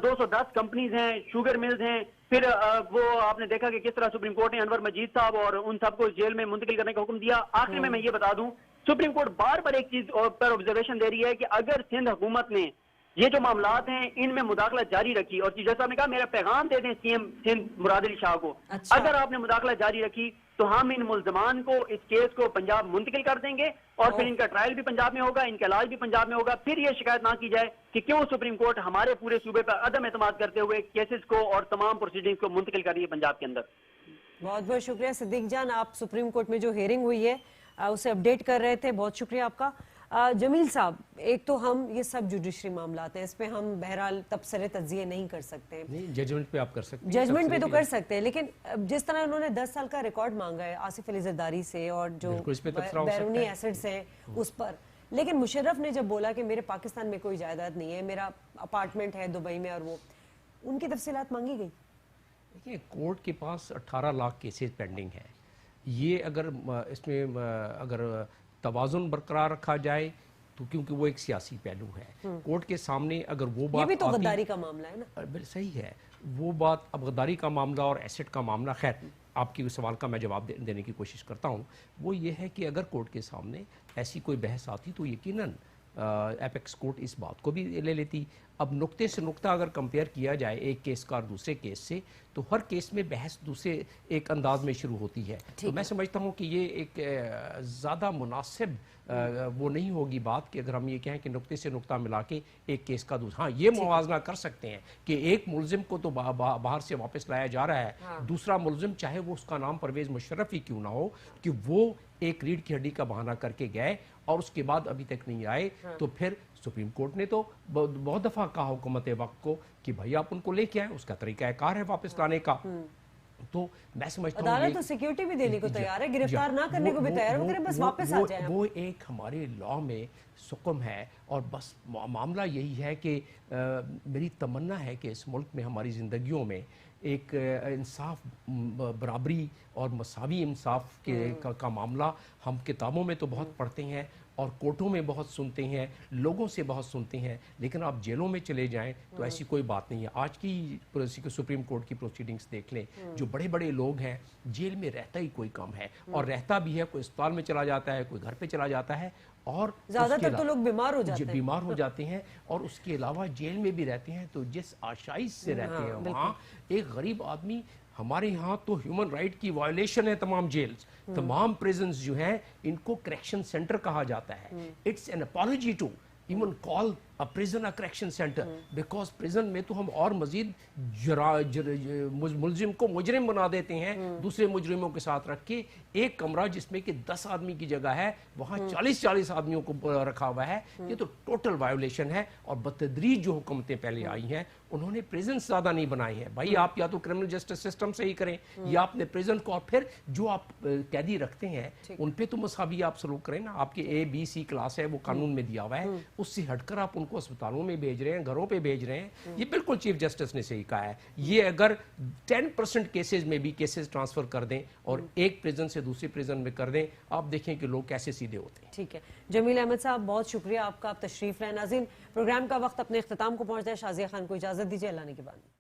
210 कंपनीज हैं, शुगर मिल्स हैं। फिर वो आपने देखा कि किस तरह सुप्रीम कोर्ट ने अनवर मजीद साहब और उन सबको जेल में मुंतकिल करने का हुक्म दिया। आखिर में मैं ये बता दूं, सुप्रीम कोर्ट बार बार एक चीज पर ऑब्जर्वेशन दे रही है कि अगर सिंध हुकूमत ने ये जो मामलात हैं इनमें मुदाखला जारी रखी, और जैसा आपने कहा मेरा पैगाम दे दें CM सिंध मुराद अली शाह को, अगर आपने मुदाखला जारी रखी तो हम इन मुल्जमान को, इस केस को पंजाब मुंतकिल कर देंगे और फिर इनका ट्रायल भी पंजाब में होगा, इनका इलाज भी पंजाब में होगा। फिर ये शिकायत ना की जाए कि क्यों सुप्रीम कोर्ट हमारे पूरे सूबे पर अदम एतमाद करते हुए केसेस को और तमाम प्रोसीडिंग्स को मुंतकिल कर रही है पंजाब के अंदर। बहुत बहुत शुक्रिया सिद्दीक जान, आप सुप्रीम कोर्ट में जो हियरिंग हुई है उसे अपडेट कर रहे थे, बहुत शुक्रिया आपका। जमील साहब, एक तो हम ये सब जुडिशरी मामलात हैं, इस पे हम बहरहाल तबसरे तज्जिए नहीं कर सकते, नहीं जजमेंट पे आप कर सकते हैं, जजमेंट पे तो कर सकते हैं, लेकिन जिस तरह उन्होंने 10 साल का रिकॉर्ड मांगा है आसिफ अली जरदारी से और जो बैरूनी एसेट्स हैं उस पर, लेकिन मुशर्रफ ने जब बोला कि मेरे पाकिस्तान में कोई जायदाद नहीं है, मेरा अपार्टमेंट है दुबई में, और वो उनकी तफसीलात मांगी गई। देखिए कोर्ट के पास 18 लाख केसेस पेंडिंग है। ये अगर इसमें अगर तवाज़ुन बरकरार रखा जाए तो क्योंकि वो एक सियासी पहलू है, कोर्ट के सामने अगर वो बात, ये भी तो गद्दारी का मामला है ना, सही है वो बात। अब गद्दारी का मामला और एसेट का मामला, खैर आपके सवाल का मैं जवाब देने की कोशिश करता हूँ। वो ये है कि अगर कोर्ट के सामने ऐसी कोई बहस आती तो यकीनन एपेक्स कोर्ट इस बात को भी ले लेती। अब नुक्ते से नुक्ता अगर कंपेयर किया जाए एक केस का और दूसरे केस से, तो हर केस में बहस दूसरे एक अंदाज में शुरू होती है। तो मैं समझता हूँ कि ये एक ज़्यादा मुनासिब वो नहीं होगी बात कि अगर हम ये कहें कि नुक्ते से नुक्ता मिला के एक केस का दूसरा। हाँ, ये मुवाजना कर सकते हैं कि एक मुलजिम को तो बाहर से वापस लाया जा रहा है, दूसरा मुलजिम चाहे वो उसका नाम परवेज़ मुशर्रफ ही क्यों ना हो, कि वो एक रीढ़ की हड्डी का बहाना करके गए और उसके बाद अभी तक नहीं आए। तो फिर सुप्रीम कोर्ट ने तो बहुत दफ़ा कहा हुकूमत वक्त को कि भाई आप उनको लेके आए, उसका तरीक़ाकार है वापस लाने का। तो मैं समझता हूँ अदालत तो सिक्योरिटी भी देने को तैयार है, गिरफ्तार ना करने को भी तैयार है, बस वापस आ जाए। वो एक हमारे लॉ में सुकम है और बस मामला यही है कि मेरी तमन्ना है कि इस मुल्क में हमारी ज़िंदगियों में एक इंसाफ, बराबरी और मसावी इंसाफ का मामला हम किताबों में तो बहुत पढ़ते हैं और कोर्टों में बहुत सुनते हैं, लोगों से बहुत सुनते हैं, लेकिन आप जेलों में चले जाएं तो ऐसी कोई बात नहीं है। आज की सुप्रीम कोर्ट की प्रोसीडिंग्स देख लें, जो बड़े बड़े लोग हैं जेल में रहता ही कोई कम है, और रहता भी है कोई अस्पताल में चला जाता है, कोई घर पे चला जाता है, और ज्यादातर तो लोग बीमार हो जाते हैं और उसके अलावा जेल में भी रहते हैं। तो जिस आशाइश से रहते हैं वहाँ एक गरीब आदमी, हमारे यहाँ तो ह्यूमन राइट की वायलेशन है तमाम जेल्स, तमाम प्रिजन्स जो हैं इनको करेक्शन सेंटर कहा जाता है। It's an apology to even call prison a correction center, because prison में तो हम और मजीद मुलजिम को मुजरिम बना देते हैं, दूसरे मुजरिमों के साथ रख के एक कमरा जिसमें कि 10 आदमी की जगह है वहाँ 40-40 आदमियों को रखा हुआ है। ये तो टोटल वायोलेशन है। और बतदरीज जो हुकूमतें पहले आई हैं उन्होंने प्रिजन ज़्यादा नहीं बनाए हैं। भाई आप या तो क्रिमिनल जस्टिस सिस्टम से ही करें या आपने प्रिजन को, और फिर जो आप कैदी रखते हैं उन पे तो मसावी आप सलूक करें ना। आपके A-B-C क्लास है वो कानून में दिया हुआ है, उससे हटकर आप उनको अस्पतालों में भेज रहे हैं, घरों पे भेज रहे हैं। ये बिल्कुल चीफ जस्टिस ने सही कहा है। ये अगर 10% केसेस में भी केसेस ट्रांसफर कर दें और एक प्रिजन से दूसरे प्रिजन में कर दें, आप देखें कि लोग कैसे सीधे होते हैं। ठीक है, जमील अहमद साहब बहुत शुक्रिया आपका, आप तशरीफ लाए। नाज़रीन, प्रोग्राम का वक्त अपने इख्तिताम को पहुंचता है। शाज़िया खान को इजाजत दीजिए, अल्लाह ने के बाद।